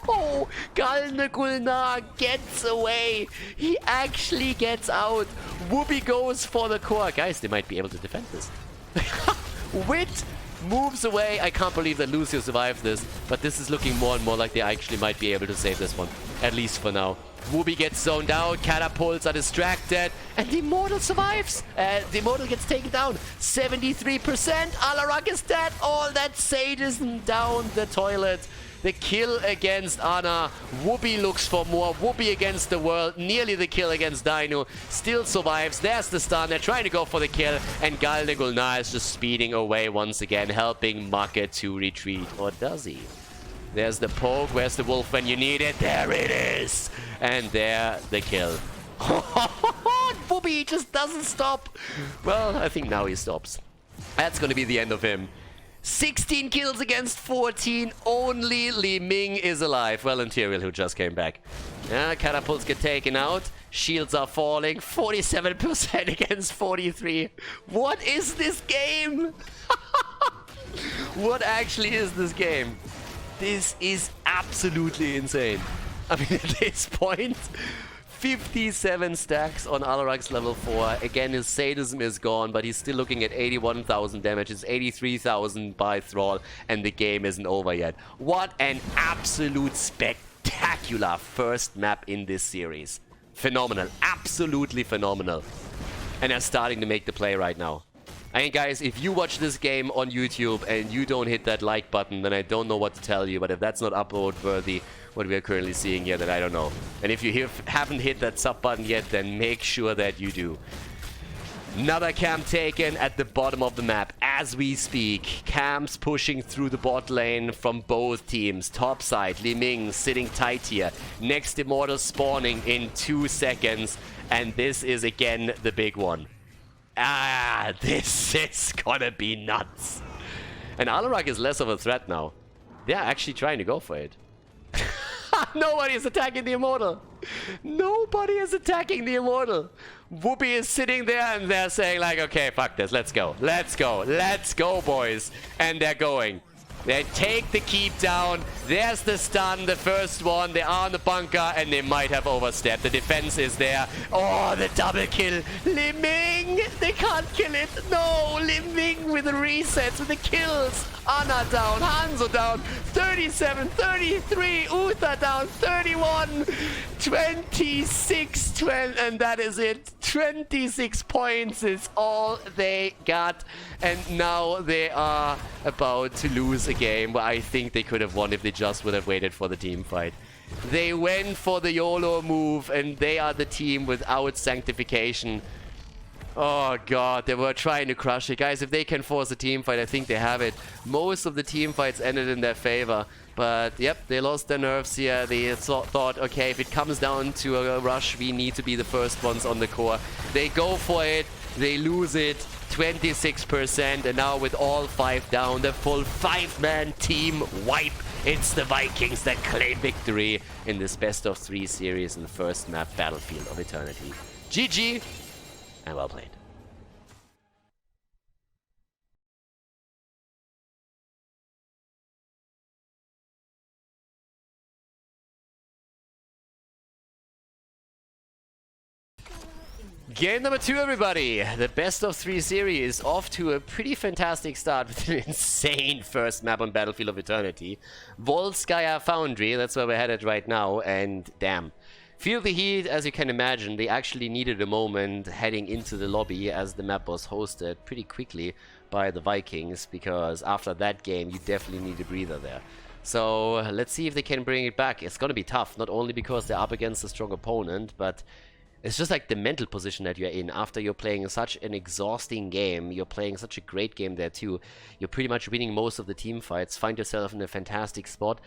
No! Khaldor gets away. He actually gets out. Whoopi goes for the core. Guys, they might be able to defend this. Wit moves away. I can't believe that Lucio survived this, but this is looking more and more like they actually might be able to save this one, at least for now. Whoopi gets zoned out, catapults are distracted, and the Immortal survives. The Immortal gets taken down. 73%. Alarak is dead. All that sadism down the toilet. The kill against Ana. Whoopi looks for more. Whoopi against the world. Nearly the kill against Dino. Still survives. There's the stun. They're trying to go for the kill. And Khaldor is just speeding away once again, helping Maka to retreat. Or does he? There's the poke. Where's the wolf when you need it? There it is. And there, the kill. Whoopi just doesn't stop. Well, I think now he stops. That's going to be the end of him. 16 kills against 14. Only Li Ming is alive. Well, and Tyrael, who just came back. Catapults get taken out. Shields are falling. 47% against 43. What is this game? What actually is this game? This is absolutely insane. I mean, at this point, 57 stacks on Alarak's level 4. Again, his sadism is gone, but he's still looking at 81,000 damage. It's 83,000 by Thrall, and the game isn't over yet. What an absolute spectacular first map in this series. Phenomenal. Absolutely phenomenal. And they're starting to make the play right now. I mean, guys, if you watch this game on YouTube and you don't hit that like button, then I don't know what to tell you. But if that's not upload worthy, what we are currently seeing here, then I don't know. And if you haven't hit that sub button yet, then make sure that you do. Another camp taken at the bottom of the map as we speak. Camps pushing through the bot lane from both teams. Top side, Li Ming sitting tight here. Next Immortal spawning in 2 seconds. And this is again the big one. This is gonna be nuts. And Alarak is less of a threat now. They're actually trying to go for it. Nobody is attacking the Immortal. Nobody is attacking the Immortal. Whoopi is sitting there and they're saying like, okay, fuck this, let's go. Let's go. Let's go, boys. And they're going. They take the keep down. There's the stun, the first one. They are in the bunker and they might have overstepped. The defense is there. Oh, the double kill. Li Ming! They can't kill it. No, Li Ming with the resets, with the kills. Ana down, Hanzo down. 37, 33, Uther down. 31, 26, 12, and that is it. 26 points is all they got. And now they are about to lose a game where I think they could have won if they just would have waited for the team fight. They went for the YOLO move and they are the team without sanctification. Oh god, they were trying to crush it. Guys, if they can force a team fight, I think they have it. Most of the team fights ended in their favor. But yep, they lost their nerves here. They thought, okay, if it comes down to a rush, we need to be the first ones on the core. They go for it, they lose it. 26%, and now with all 5 down, the full 5-man team wipe. It's the Vikings that claim victory in this best of 3 series in the first map, Battlefield of Eternity. GG, and well played. Game number 2, everybody. The best of 3 series off to a pretty fantastic start with an insane first map on Battlefield of Eternity. Volskaya Foundry, that's where we're headed right now, and damn. Feel the heat, as you can imagine. They actually needed a moment heading into the lobby as the map was hosted pretty quickly by the Vikings, because after that game, you definitely need a breather there. So let's see if they can bring it back. It's going to be tough, not only because they're up against a strong opponent, but it's just like the mental position that you're in after you're playing such an exhausting game. You're playing such a great game there too. You're pretty much winning most of the team fights, find yourself in a fantastic spot,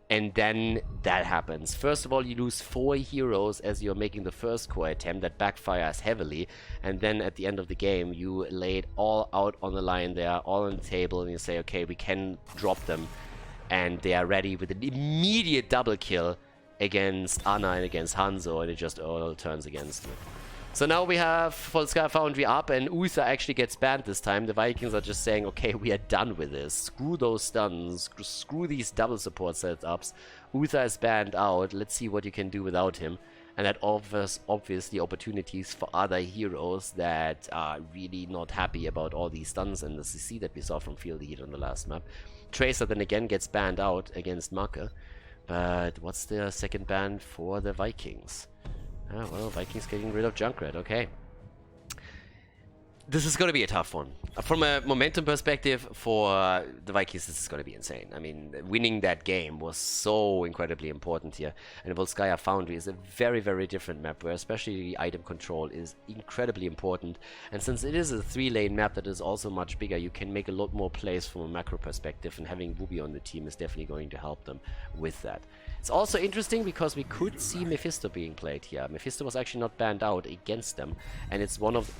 and then that happens. First of all, you lose 4 heroes as you're making the first core attempt. That backfires heavily, and then at the end of the game, you lay it all out on the line there, all on the table, and you say, okay, we can drop them. And they are ready with an immediate double kill against Anna and against Hanzo, and it just all turns against me. So now we have Volskaya Foundry up, and Uther actually gets banned this time. The Vikings are just saying, okay, we are done with this. Screw those stuns, screw these double support setups. Uther is banned out. Let's see what you can do without him. And that offers obviously opportunities for other heroes that are really not happy about all these stuns and the CC that we saw from Feel the Heat on the last map. Tracer then again gets banned out against Marke. But what's the second ban for the Vikings? Ah, well, Vikings getting rid of Junkrat, okay. This is going to be a tough one. From a momentum perspective, for the Vikings, this is going to be insane. I mean, winning that game was so incredibly important here. And Volskaya Foundry is a very, very different map, where especially the item control is incredibly important. And since it is a 3-lane map that is also much bigger, you can make a lot more plays from a macro perspective, and having Wubi on the team is definitely going to help them with that. It's also interesting because we could see Mephisto being played here. Mephisto was actually not banned out against them, and it's one of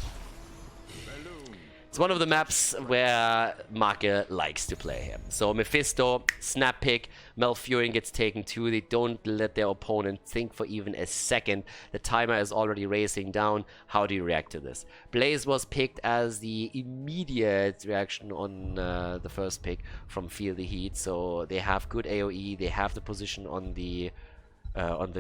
the maps where Marke likes to play him. So Mephisto, snap pick, Malfurion gets taken too. They don't let their opponent think for even a second. The timer is already racing down. How do you react to this? Blaze was picked as the immediate reaction on the first pick from Feel the Heat. So they have good AoE. They have the position on the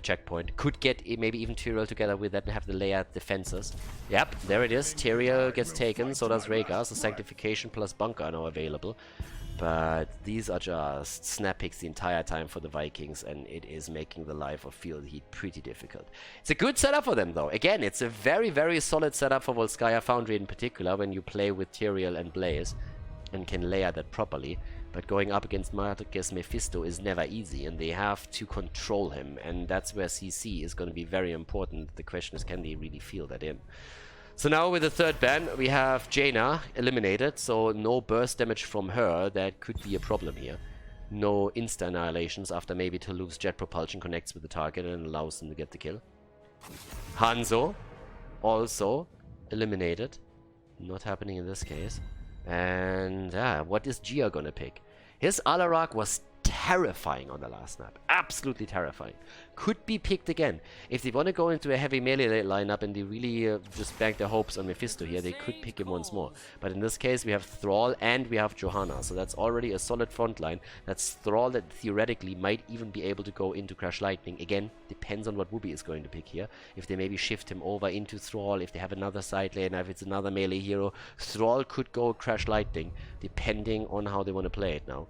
checkpoint. Could get maybe even Tyrael together with that and have the layered defenses. Yep, there it is. Tyrael gets taken, so does Rhaegar. So Sanctification plus Bunker are now available. But these are just snap picks the entire time for the Vikings, and it is making the life of Feel the Heat pretty difficult. It's a good setup for them, though. Again, it's a very, very solid setup for Volskaya Foundry in particular when you play with Tyrael and Blaze and can layer that properly. But going up against Marke's Mephisto is never easy, and they have to control him, and that's where CC is going to be very important. The question is, can they really feel that in? So now with the third ban, we have Jaina eliminated, so no burst damage from her. That could be a problem here. No insta-annihilations after maybe Toulouse's jet propulsion connects with the target and allows them to get the kill. Hanzo, also eliminated. Not happening in this case. And yeah, what is Gia gonna pick? His Alarak was terrifying on the last map. Absolutely terrifying. Could be picked again. If they want to go into a heavy melee lineup and they really just bank their hopes on Mephisto here, they could pick him once more. But in this case, we have Thrall and we have Johanna. So that's already a solid front line. That's Thrall that theoretically might even be able to go into Crash Lightning. Again, depends on what Wubi is going to pick here. If they maybe shift him over into Thrall, if they have another side lane, if it's another melee hero, Thrall could go Crash Lightning, depending on how they want to play it now.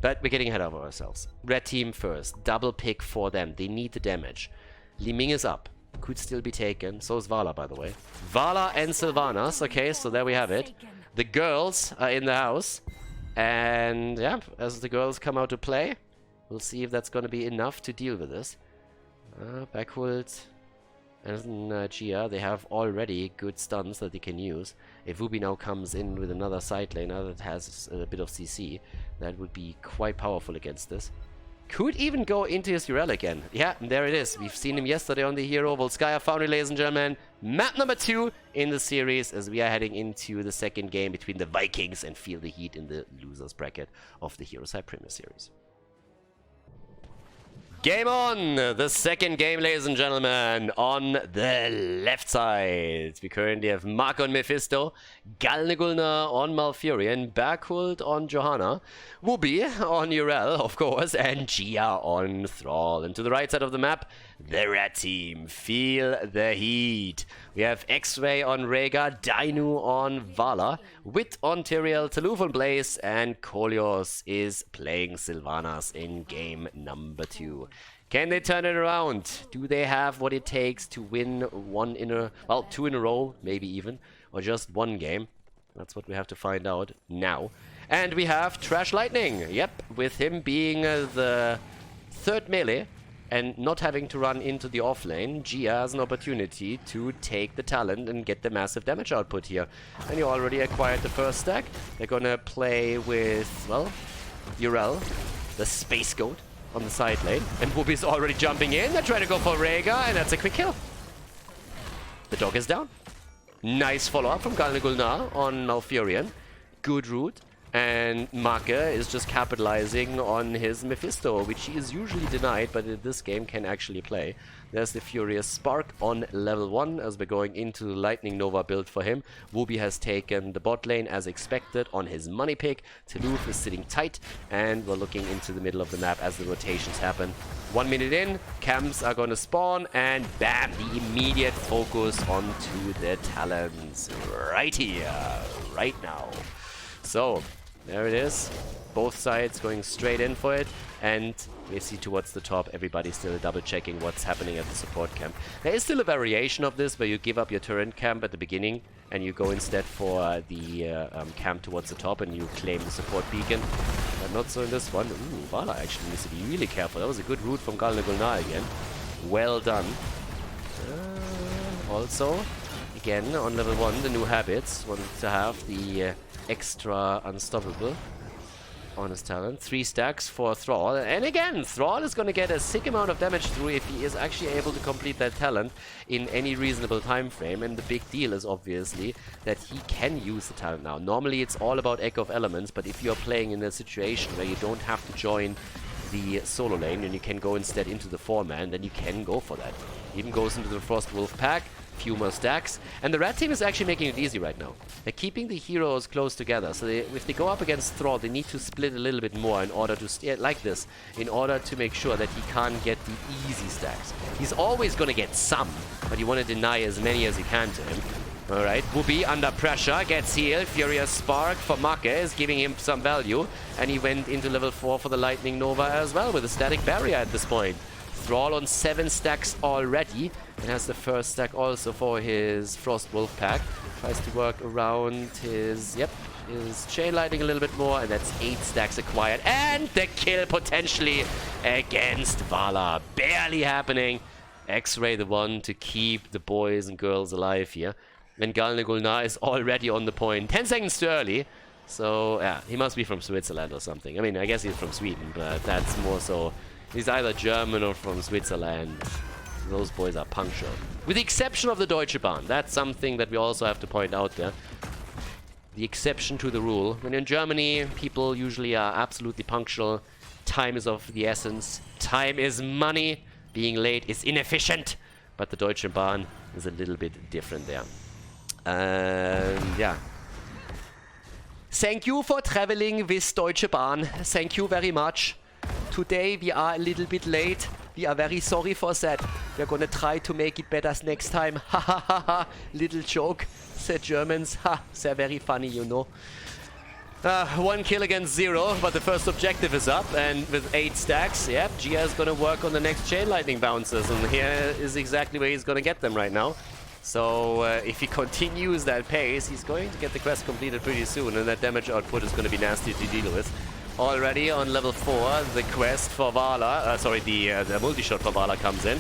But we're getting ahead of ourselves. Red team first. Double pick for them. They need the damage. Li Ming is up. Could still be taken. So is Vala, by the way. Vala and Sylvanas. Okay, so there we have it. The girls are in the house. And yeah, as the girls come out to play, we'll see if that's going to be enough to deal with this. Backwards. And Gia, they have already good stuns that they can use. If Wubi now comes in with another side laner that has a bit of CC, that would be quite powerful against this. Could even go into his Yrel again. Yeah, there it is. We've seen him yesterday on the hero. Volskaya Foundry, ladies and gentlemen. Map number 2 in the series as we are heading into the second game between the Vikings and Feel the Heat in the losers bracket of the HeroesHype Premier Series. Game on! The second game, ladies and gentlemen, on the left side. We currently have Mark on Mephisto, Galnegulna on Malfurion, Berkult on Johanna, Wubi on Yrel, of course, and Gia on Thrall. And to the right side of the map, the red team. Feel the heat. We have X-Ray on Rhaegar, Dainu on Vala, Wit on Tyrael, Taluf on Blaze, and Kolios is playing Sylvanas in game number 2. Can they turn it around? Do they have what it takes to win 2 in a row, maybe even, or just one game? That's what we have to find out now. And we have Trash Lightning. Yep, with him being the third melee and not having to run into the off lane, Gia has an opportunity to take the talent and get the massive damage output here. And you already acquired the first stack. They're gonna play with, well, Urel, the Space Goat, on the side lane. And Whoopi's already jumping in. They're trying to go for Rhaegar, and that's a quick kill. The dog is down. Nice follow-up from Khaldor Gulnar on Malfurion. Good route. And Make is just capitalizing on his Mephisto, which he is usually denied, but in this game can actually play. There's the Furious Spark on level 1 as we're going into the Lightning Nova build for him. Whoopi has taken the bot lane as expected on his money pick. Toulouse is sitting tight, and we're looking into the middle of the map as the rotations happen. 1 minute in, camps are going to spawn, and bam, the immediate focus onto the talents right here, right now. So, there it is. Both sides going straight in for it. And we see towards the top, everybody still double checking what's happening at the support camp. There is still a variation of this where you give up your turret camp at the beginning and you go instead for the camp towards the top and you claim the support beacon. But not so in this one. Ooh, Vala actually needs to be really careful. That was a good route from Khaldor Gulnar again. Well done. Also, again, on level 1, the new habits. Want to have the extra unstoppable on his talent. 3 stacks for Thrall. And again, Thrall is going to get a sick amount of damage through if he is actually able to complete that talent in any reasonable time frame. And the big deal is obviously that he can use the talent now. Normally it's all about Echo of Elements, but if you're playing in a situation where you don't have to join the solo lane and you can go instead into the 4-man, then you can go for that. Even goes into the Frost Wolf pack. Few more stacks, and the red team is actually making it easy right now. They're keeping the heroes close together, so if they go up against Thrall, they need to split a little bit more in order to stay like this, in order to make sure that he can't get the easy stacks. He's always going to get some, but you want to deny as many as you can to him. Alright, Whoopi under pressure, gets healed. Furious Spark for Make is giving him some value, and he went into level 4 for the Lightning Nova as well with a static barrier at this point. Thrall on 7 stacks already, and has the first stack also for his Frost Wolf pack. Tries to work around his, his chain lightning a little bit more, and that's 8 stacks acquired. And the kill potentially against Vala. Barely happening. X-Ray the one to keep the boys and girls alive here. And Khaldor Gulnar is already on the point. 10 seconds too early. So, yeah, he must be from Switzerland or something. I mean, I guess he's from Sweden, but that's more so... He's either German or from Switzerland. Those boys are punctual. With the exception of the Deutsche Bahn. That's something that we also have to point out there. The exception to the rule. When in Germany, people usually are absolutely punctual. Time is of the essence. Time is money. Being late is inefficient. But the Deutsche Bahn is a little bit different there. Yeah. Thank you for traveling with Deutsche Bahn. Thank you very much. Today we are a little bit late. We are very sorry for that. We're gonna try to make it better next time. Ha ha ha ha. Little joke, said Germans. Ha, they're very funny, you know. 1 kill against 0, but the first objective is up, and with 8 stacks, yep, Gia is gonna work on the next chain lightning bounces, and here is exactly where he's gonna get them right now. So if he continues that pace, he's going to get the quest completed pretty soon, and that damage output is gonna be nasty to deal with. Already on level 4, the quest for Vala, the multi-shot for Vala comes in.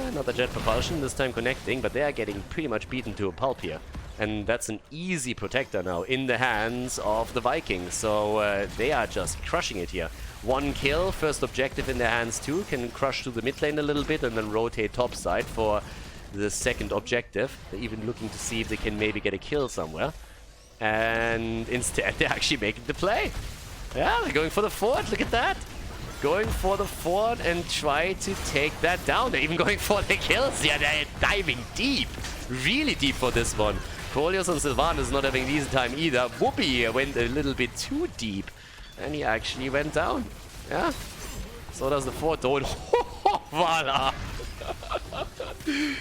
Another jet propulsion, this time connecting, but they are getting pretty much beaten to a pulp here. And that's an easy protector now in the hands of the Vikings, so they are just crushing it here. 1 kill, first objective in their hands too, can crush to the mid lane a little bit and then rotate topside for the second objective. They're even looking to see if they can maybe get a kill somewhere. And instead they're actually making the play. Yeah, they're going for the fort, look at that. Going for the fort and try to take that down. They're even going for the kills. Yeah, they're diving deep. Really deep for this one. Krolios and Sylvanas not having easy time either. Whoopi went a little bit too deep. And he actually went down. Yeah. So does the fort. Don't. Voila.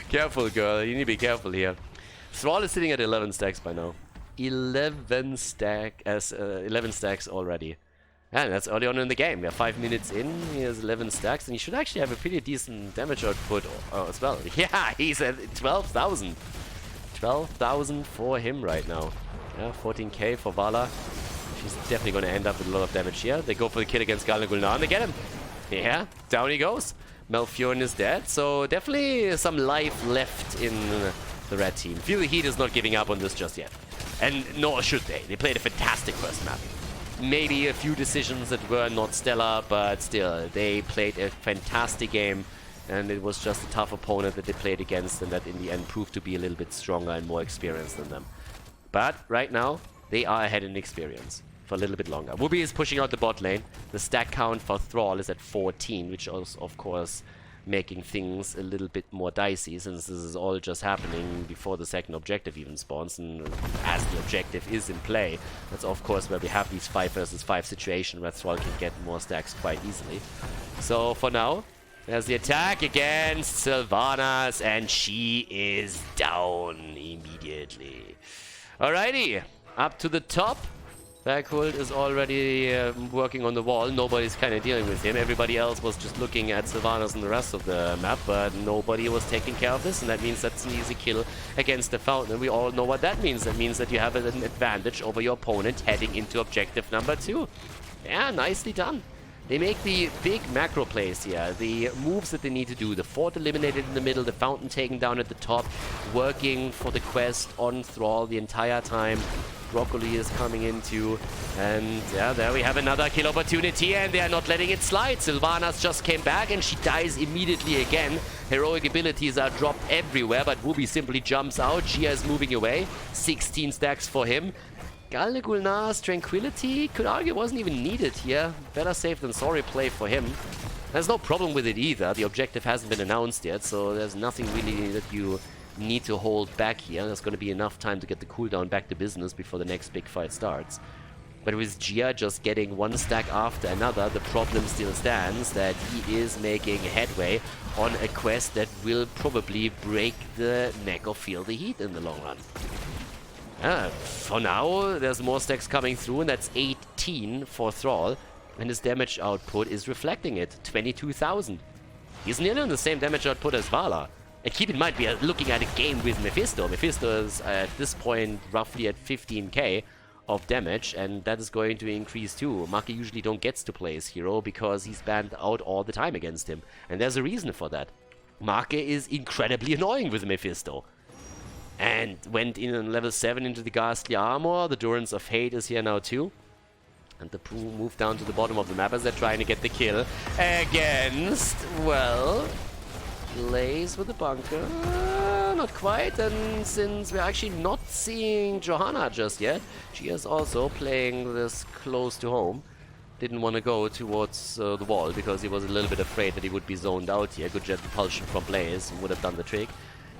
Careful, girl. You need to be careful here. Thrall is sitting at 11 stacks by now. 11 stacks already. And that's early on in the game. We are 5 minutes in. He has 11 stacks, and he should actually have a pretty decent damage output as well. Yeah, he's at 12,000. 12,000 for him right now. Yeah, 14k for Vala. She's definitely going to end up with a lot of damage here. They go for the kill against Khaldor Gulnar and they get him. Yeah, down he goes. Malfurion is dead, so definitely some life left in the red team. Feel the Heat is not giving up on this just yet. And nor should they. They played a fantastic first map. Maybe a few decisions that were not stellar, but still, they played a fantastic game. And it was just a tough opponent that they played against and that in the end proved to be a little bit stronger and more experienced than them. But right now, they are ahead in experience for a little bit longer. Wooby is pushing out the bot lane. The stack count for Thrall is at 14, which is, of course, making things a little bit more dicey, since this is all just happening before the second objective even spawns, and as the objective is in play, that's of course where we have these 5 versus 5 situation where Thrall can get more stacks quite easily. So for now, there's the attack against Sylvanas, and she is down immediately. Alrighty, up to the top. Bergholt is already working on the wall. Nobody's kind of dealing with him. Everybody else was just looking at Sylvanas and the rest of the map, but nobody was taking care of this, and that means that's an easy kill against the Fountain. And we all know what that means. That means that you have an advantage over your opponent heading into objective number 2. Yeah, nicely done. They make the big macro plays here, the moves that they need to do. The fort eliminated in the middle, the Fountain taken down at the top, working for the quest on Thrall the entire time. Broccoli is coming into, and yeah, there we have another kill opportunity, and they are not letting it slide. Sylvanas just came back, and she dies immediately again. Heroic abilities are dropped everywhere, but Wooby simply jumps out. Gia is moving away. 16 stacks for him. Khaldor Gulnar's Tranquility, could argue, wasn't even needed here. Better safe than sorry play for him. There's no problem with it either. The objective hasn't been announced yet, so there's nothing really that you need to hold back here. There's going to be enough time to get the cooldown back to business before the next big fight starts. But with Gia just getting one stack after another, the problem still stands that he is making headway on a quest that will probably break the neck of Feel the Heat in the long run. For now, there's more stacks coming through, and that's 18 for Thrall, and his damage output is reflecting it, 22,000. He's nearly on the same damage output as Vala. And keep in mind, we are looking at a game with Mephisto. Mephisto is at this point roughly at 15k of damage, and that is going to increase too. Maki usually don't get to play his hero because he's banned out all the time against him. And there's a reason for that. Make is incredibly annoying with Mephisto. And went in on level 7 into the Ghastly Armor. The Durance of Hate is here now too. And the Pooh move down to the bottom of the map as they're trying to get the kill against, well, Blaze with the bunker. Not quite, and since we're actually not seeing Johanna just yet, she is also playing this close to home. Didn't want to go towards the wall because he was a little bit afraid that he would be zoned out here. Good jet propulsion from Blaze would have done the trick.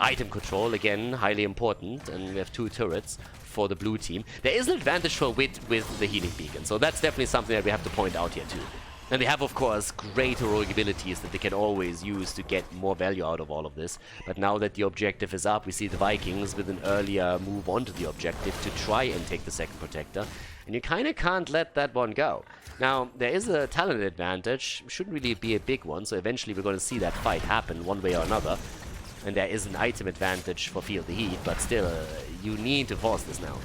Item control, again, highly important, and we have 2 turrets for the blue team. There is an advantage for Wit with the healing beacon, so that's definitely something that we have to point out here too. And they have, of course, great heroic abilities that they can always use to get more value out of all of this. But now that the objective is up, we see the Vikings with an earlier move onto the objective to try and take the second protector. And you kind of can't let that one go. Now, there is a talent advantage. Shouldn't really be a big one, so eventually we're going to see that fight happen one way or another. And there is an item advantage for Feel the Heat, but still, you need to force this now.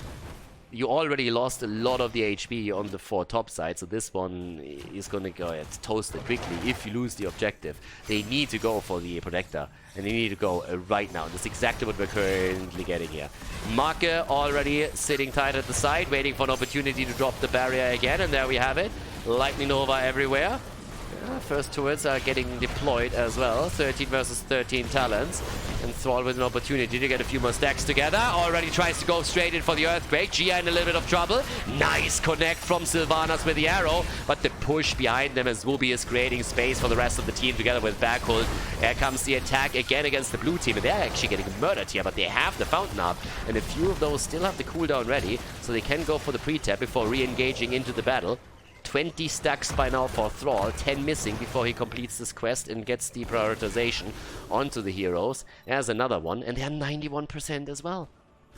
You already lost a lot of the HP on the 4 top side, so this one is going to go toasted quickly if you lose the objective. They need to go for the protector, and they need to go right now. That's exactly what we're currently getting here. Make already sitting tight at the side, waiting for an opportunity to drop the barrier again, and there we have it. Lightning Nova everywhere. First turrets are getting deployed as well. 13 versus 13 talents. And Thrall with an opportunity to get a few more stacks together. Already tries to go straight in for the Earthquake. Gia in a little bit of trouble. Nice connect from Sylvanas with the arrow. But the push behind them as Wooby is creating space for the rest of the team together with Bergholt. Here comes the attack again against the blue team. And they're actually getting murdered here, but they have the Fountain up. And a few of those still have the cooldown ready. So they can go for the pre-tap before re-engaging into the battle. 20 stacks by now for Thrall, 10 missing before he completes this quest and gets the prioritization onto the heroes. There's another one, and they're 91% as well.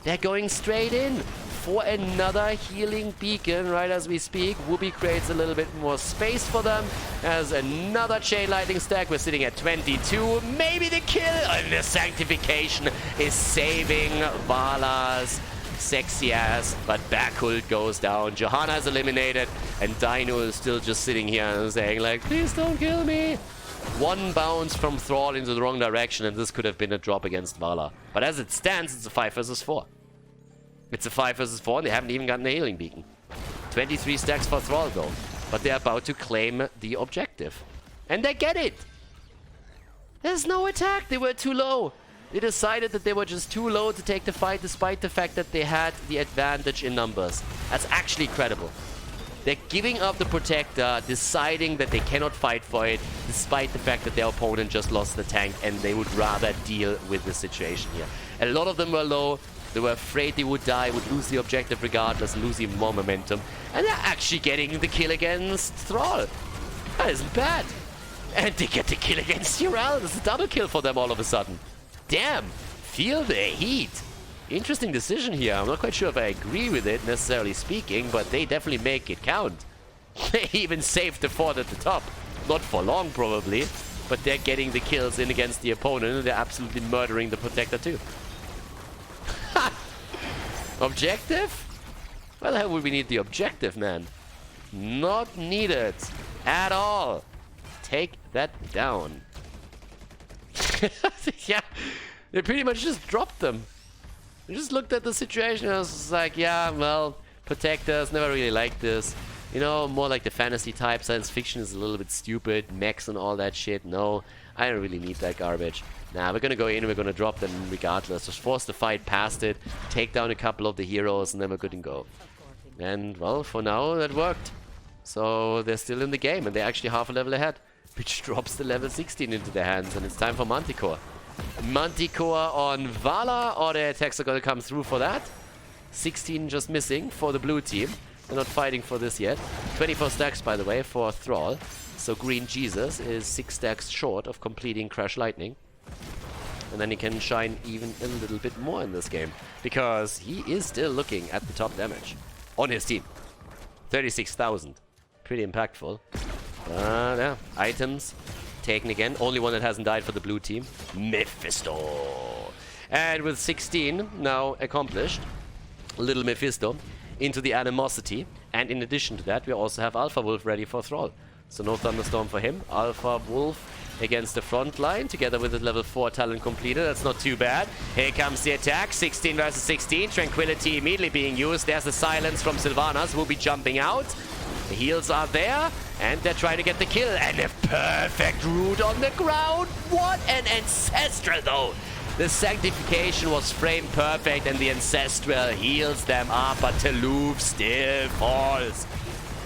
They're going straight in for another healing beacon right as we speak. Wooby creates a little bit more space for them. There's another chain lightning stack. We're sitting at 22. Maybe the kill, and the sanctification is saving Vala's Sexy ass, but Berghult goes down. Johanna is eliminated, and Dino is still just sitting here and saying like, please don't kill me. One bounce from Thrall into the wrong direction, and this could have been a drop against Vala. But as it stands, it's a 5 versus 4. It's a 5 versus 4, and they haven't even gotten a healing beacon. 23 stacks for Thrall though, but they're about to claim the objective. And they get it! There's no attack, they were too low. They decided that they were just too low to take the fight, despite the fact that they had the advantage in numbers. That's actually credible. They're giving up the Protector, deciding that they cannot fight for it, despite the fact that their opponent just lost the tank and they would rather deal with the situation here. A lot of them were low. They were afraid they would die, would lose the objective regardless, losing more momentum. And they're actually getting the kill against Thrall. That isn't bad. And they get the kill against Urel. It's a double kill for them all of a sudden. Damn, feel the heat. Interesting decision here. I'm not quite sure if I agree with it, necessarily speaking, but they definitely make it count. They even saved the fort at the top. Not for long, probably, but they're getting the kills in against the opponent, and they're absolutely murdering the Protector too. Objective? Why the hell would we need the objective, man? Not needed at all. Take that down. Yeah, they pretty much just dropped them. They just looked at the situation and was like, yeah, well, Protectors, never really liked this. You know, more like the fantasy type. Science fiction is a little bit stupid. Mechs and all that shit. No, I don't really need that garbage. Nah, we're gonna go in and we're gonna drop them regardless. Just force the fight past it, take down a couple of the heroes, and then we're good to go. And, well, for now, that worked. So they're still in the game, and they're actually half a level ahead, which drops the level 16 into their hands, and it's time for Manticore. Manticore on Vala, or the attacks are gonna come through for that. 16 just missing for the blue team. They're not fighting for this yet. 24 stacks, by the way, for Thrall. So Green Jesus is 6 stacks short of completing Crash Lightning. And then he can shine even a little bit more in this game, because he is still looking at the top damage on his team. 36,000. Pretty impactful. Yeah. Items taken again. Only one that hasn't died for the blue team. Mephisto. And with 16 now accomplished, little Mephisto into the Animosity. And in addition to that, we also have Alpha Wolf ready for Thrall. So no Thunderstorm for him. Alpha Wolf against the front line, together with his level 4 talent completed. That's not too bad. Here comes the attack. 16 versus 16. Tranquility immediately being used. There's the silence from Sylvanas, who will be jumping out. The heals are there, and they're trying to get the kill. And a perfect root on the ground. What an Ancestral, though. The Sanctification was framed perfect, and the Ancestral heals them up, but Taluf still falls.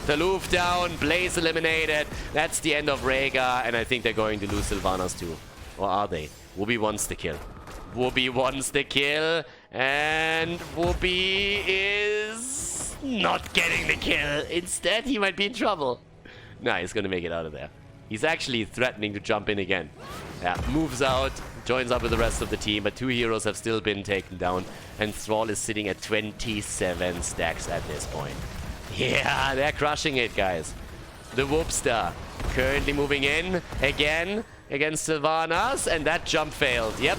Taluf down, Blaze eliminated. That's the end of Rhaegar, and I think they're going to lose Sylvanas too. Or are they? Wooby wants the kill. Wooby wants the kill, and Wooby is not getting the kill. Instead, he might be in trouble. Nah, he's gonna make it out of there. He's actually threatening to jump in again. Yeah, moves out, joins up with the rest of the team, but 2 heroes have still been taken down, and Thrall is sitting at 27 stacks at this point. Yeah, they're crushing it, guys. The Whoopster currently moving in again against Sylvanas, and that jump failed. Yep,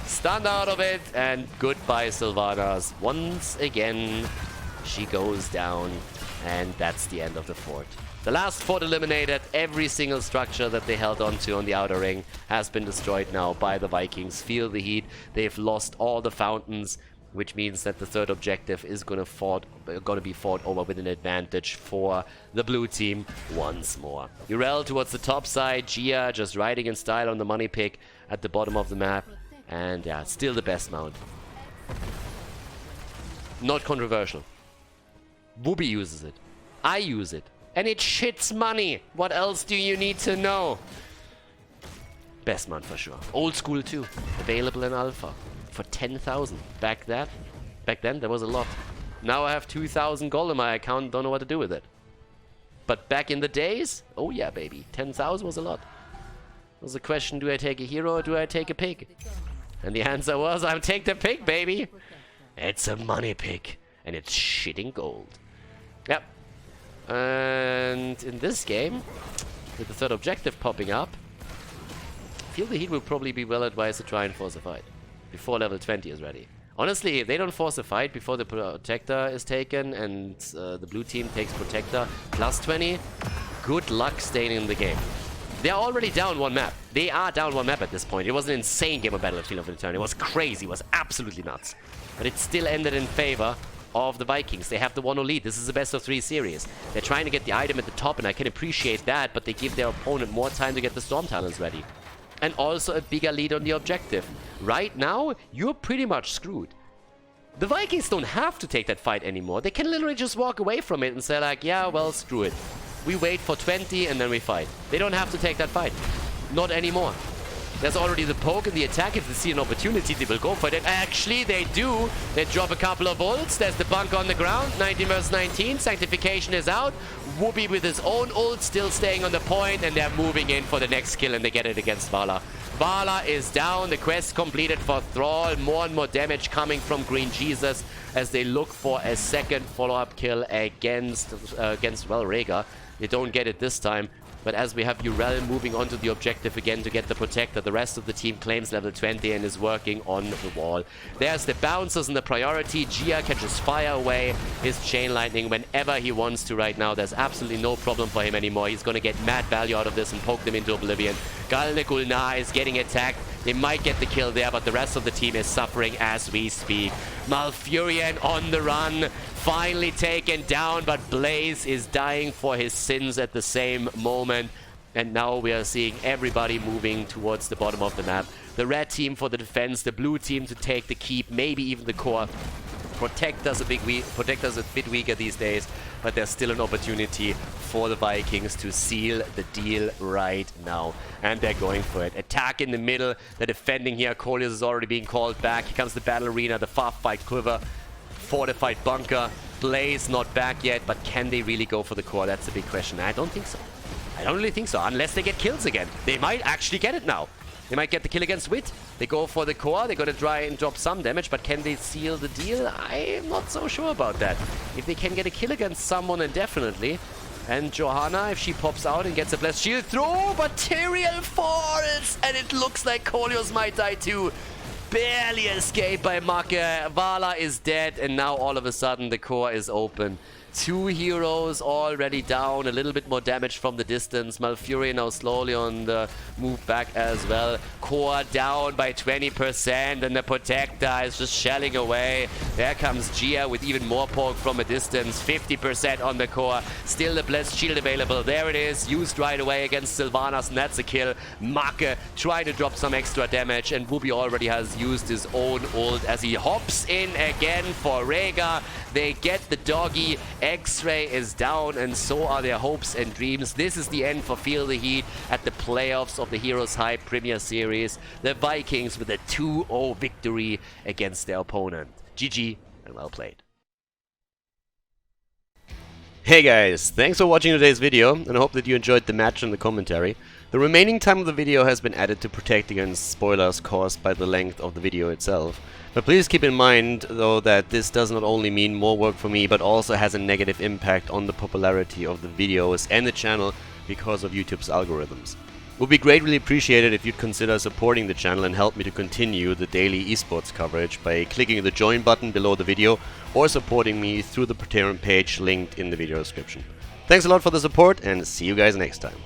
stunned out of it, and goodbye Sylvanas. Once again, she goes down, and that's the end of the fort. The last fort eliminated. Every single structure that they held onto on the outer ring has been destroyed now by the Vikings. Feel the heat. They've lost all the fountains, which means that the third objective is gonna be fought over with an advantage for the blue team once more. Urel towards the top side, Gia just riding in style on the money pick at the bottom of the map, and yeah, still the best mount. Not controversial. Wooby uses it. I use it. And it shits money. What else do you need to know? Best mount for sure. Old school too. Available in alpha. For 10,000. Back then, there was a lot. Now I have 2,000 gold in my account, don't know what to do with it. But back in the days, oh yeah, baby, 10,000 was a lot. It was a question, do I take a hero or do I take a pig? And the answer was, I'll take the pig, baby. It's a money pig, and it's shitting gold. Yep. And in this game, with the third objective popping up, Feel the Heat will probably be well advised to try and force a fight before level 20 is ready. Honestly, if they don't force a fight before the Protector is taken and the blue team takes Protector plus 20, good luck staying in the game. They're already down one map. They are down one map at this point. It was an insane game of Battlefield of Return. It was crazy. It was absolutely nuts. But it still ended in favor of the Vikings. They have the 1-0 lead. This is a best of 3 series. They're trying to get the item at the top, and I can appreciate that, but they give their opponent more time to get the Storm Talons ready. And also a bigger lead on the objective. Right now, you're pretty much screwed. The Vikings don't have to take that fight anymore. They can literally just walk away from it and say like, yeah, well, screw it. We wait for 20 and then we fight. They don't have to take that fight. Not anymore. There's already the poke and the attack. If they see an opportunity, they will go for it. Actually, they do. They drop a couple of ults. There's the bunker on the ground. 19 versus 19. Sanctification is out. Whoopi with his own ult still staying on the point, and they're moving in for the next kill, and they get it against Vala. Vala is down. The quest completed for Thrall. More and more damage coming from Green Jesus as they look for a second follow-up kill against well, Rhaegar. They don't get it this time. But as we have Urel moving onto the objective again to get the Protector, the rest of the team claims level 20 and is working on the wall. There's the bouncers and the priority. Gia can just fire away his Chain Lightning whenever he wants to right now. There's absolutely no problem for him anymore. He's going to get mad value out of this and poke them into oblivion. Galne Gulnar is getting attacked. They might get the kill there, but the rest of the team is suffering as we speak. Malfurion on the run, finally taken down, but Blaze is dying for his sins at the same moment. And now we are seeing everybody moving towards the bottom of the map. The red team for the defense, the blue team to take the keep, maybe even the core. Protector's a bit weaker these days, but there's still an opportunity for the Vikings to seal the deal right now. And they're going for it. Attack in the middle. They're defending here. Coleus is already being called back. Here comes the Battle Arena, the Farfight Quiver, Fortified Bunker. Blaze not back yet, but can they really go for the core? That's a big question. I don't think so. I don't really think so, unless they get kills again. They might actually get it now. They might get the kill against Wit. They go for the core. They're going to try and drop some damage, but can they seal the deal? I'm not so sure about that. If they can get a kill against someone, then definitely. And Johanna, if she pops out and gets a blessed shield throw, but Tyrael falls, and it looks like Coleus might die too. Barely escaped by Make. Vala is dead, and now all of a sudden the core is open. 2 heroes already down, a little bit more damage from the distance. Malfurion now slowly on the move back as well. Core down by 20%, and the Protector is just shelling away. There comes Gia with even more poke from a distance. 50% on the core. Still the blessed shield available. There it is, used right away against Sylvanas, and that's a kill. Make trying to drop some extra damage, and Whoopi already has used his own ult as he hops in again for Rhaegar. They get the doggy. X-Ray is down, and so are their hopes and dreams. This is the end for Feel the Heat at the playoffs of the HeroesHype Premier Series. The Vikings with a 2-0 victory against their opponent. GG and well played. Hey guys, thanks for watching today's video, and I hope that you enjoyed the match and the commentary. The remaining time of the video has been added to protect against spoilers caused by the length of the video itself. But please keep in mind, though, that this does not only mean more work for me, but also has a negative impact on the popularity of the videos and the channel because of YouTube's algorithms. It would be greatly appreciated if you'd consider supporting the channel and help me to continue the daily esports coverage by clicking the join button below the video or supporting me through the Patreon page linked in the video description. Thanks a lot for the support, and see you guys next time.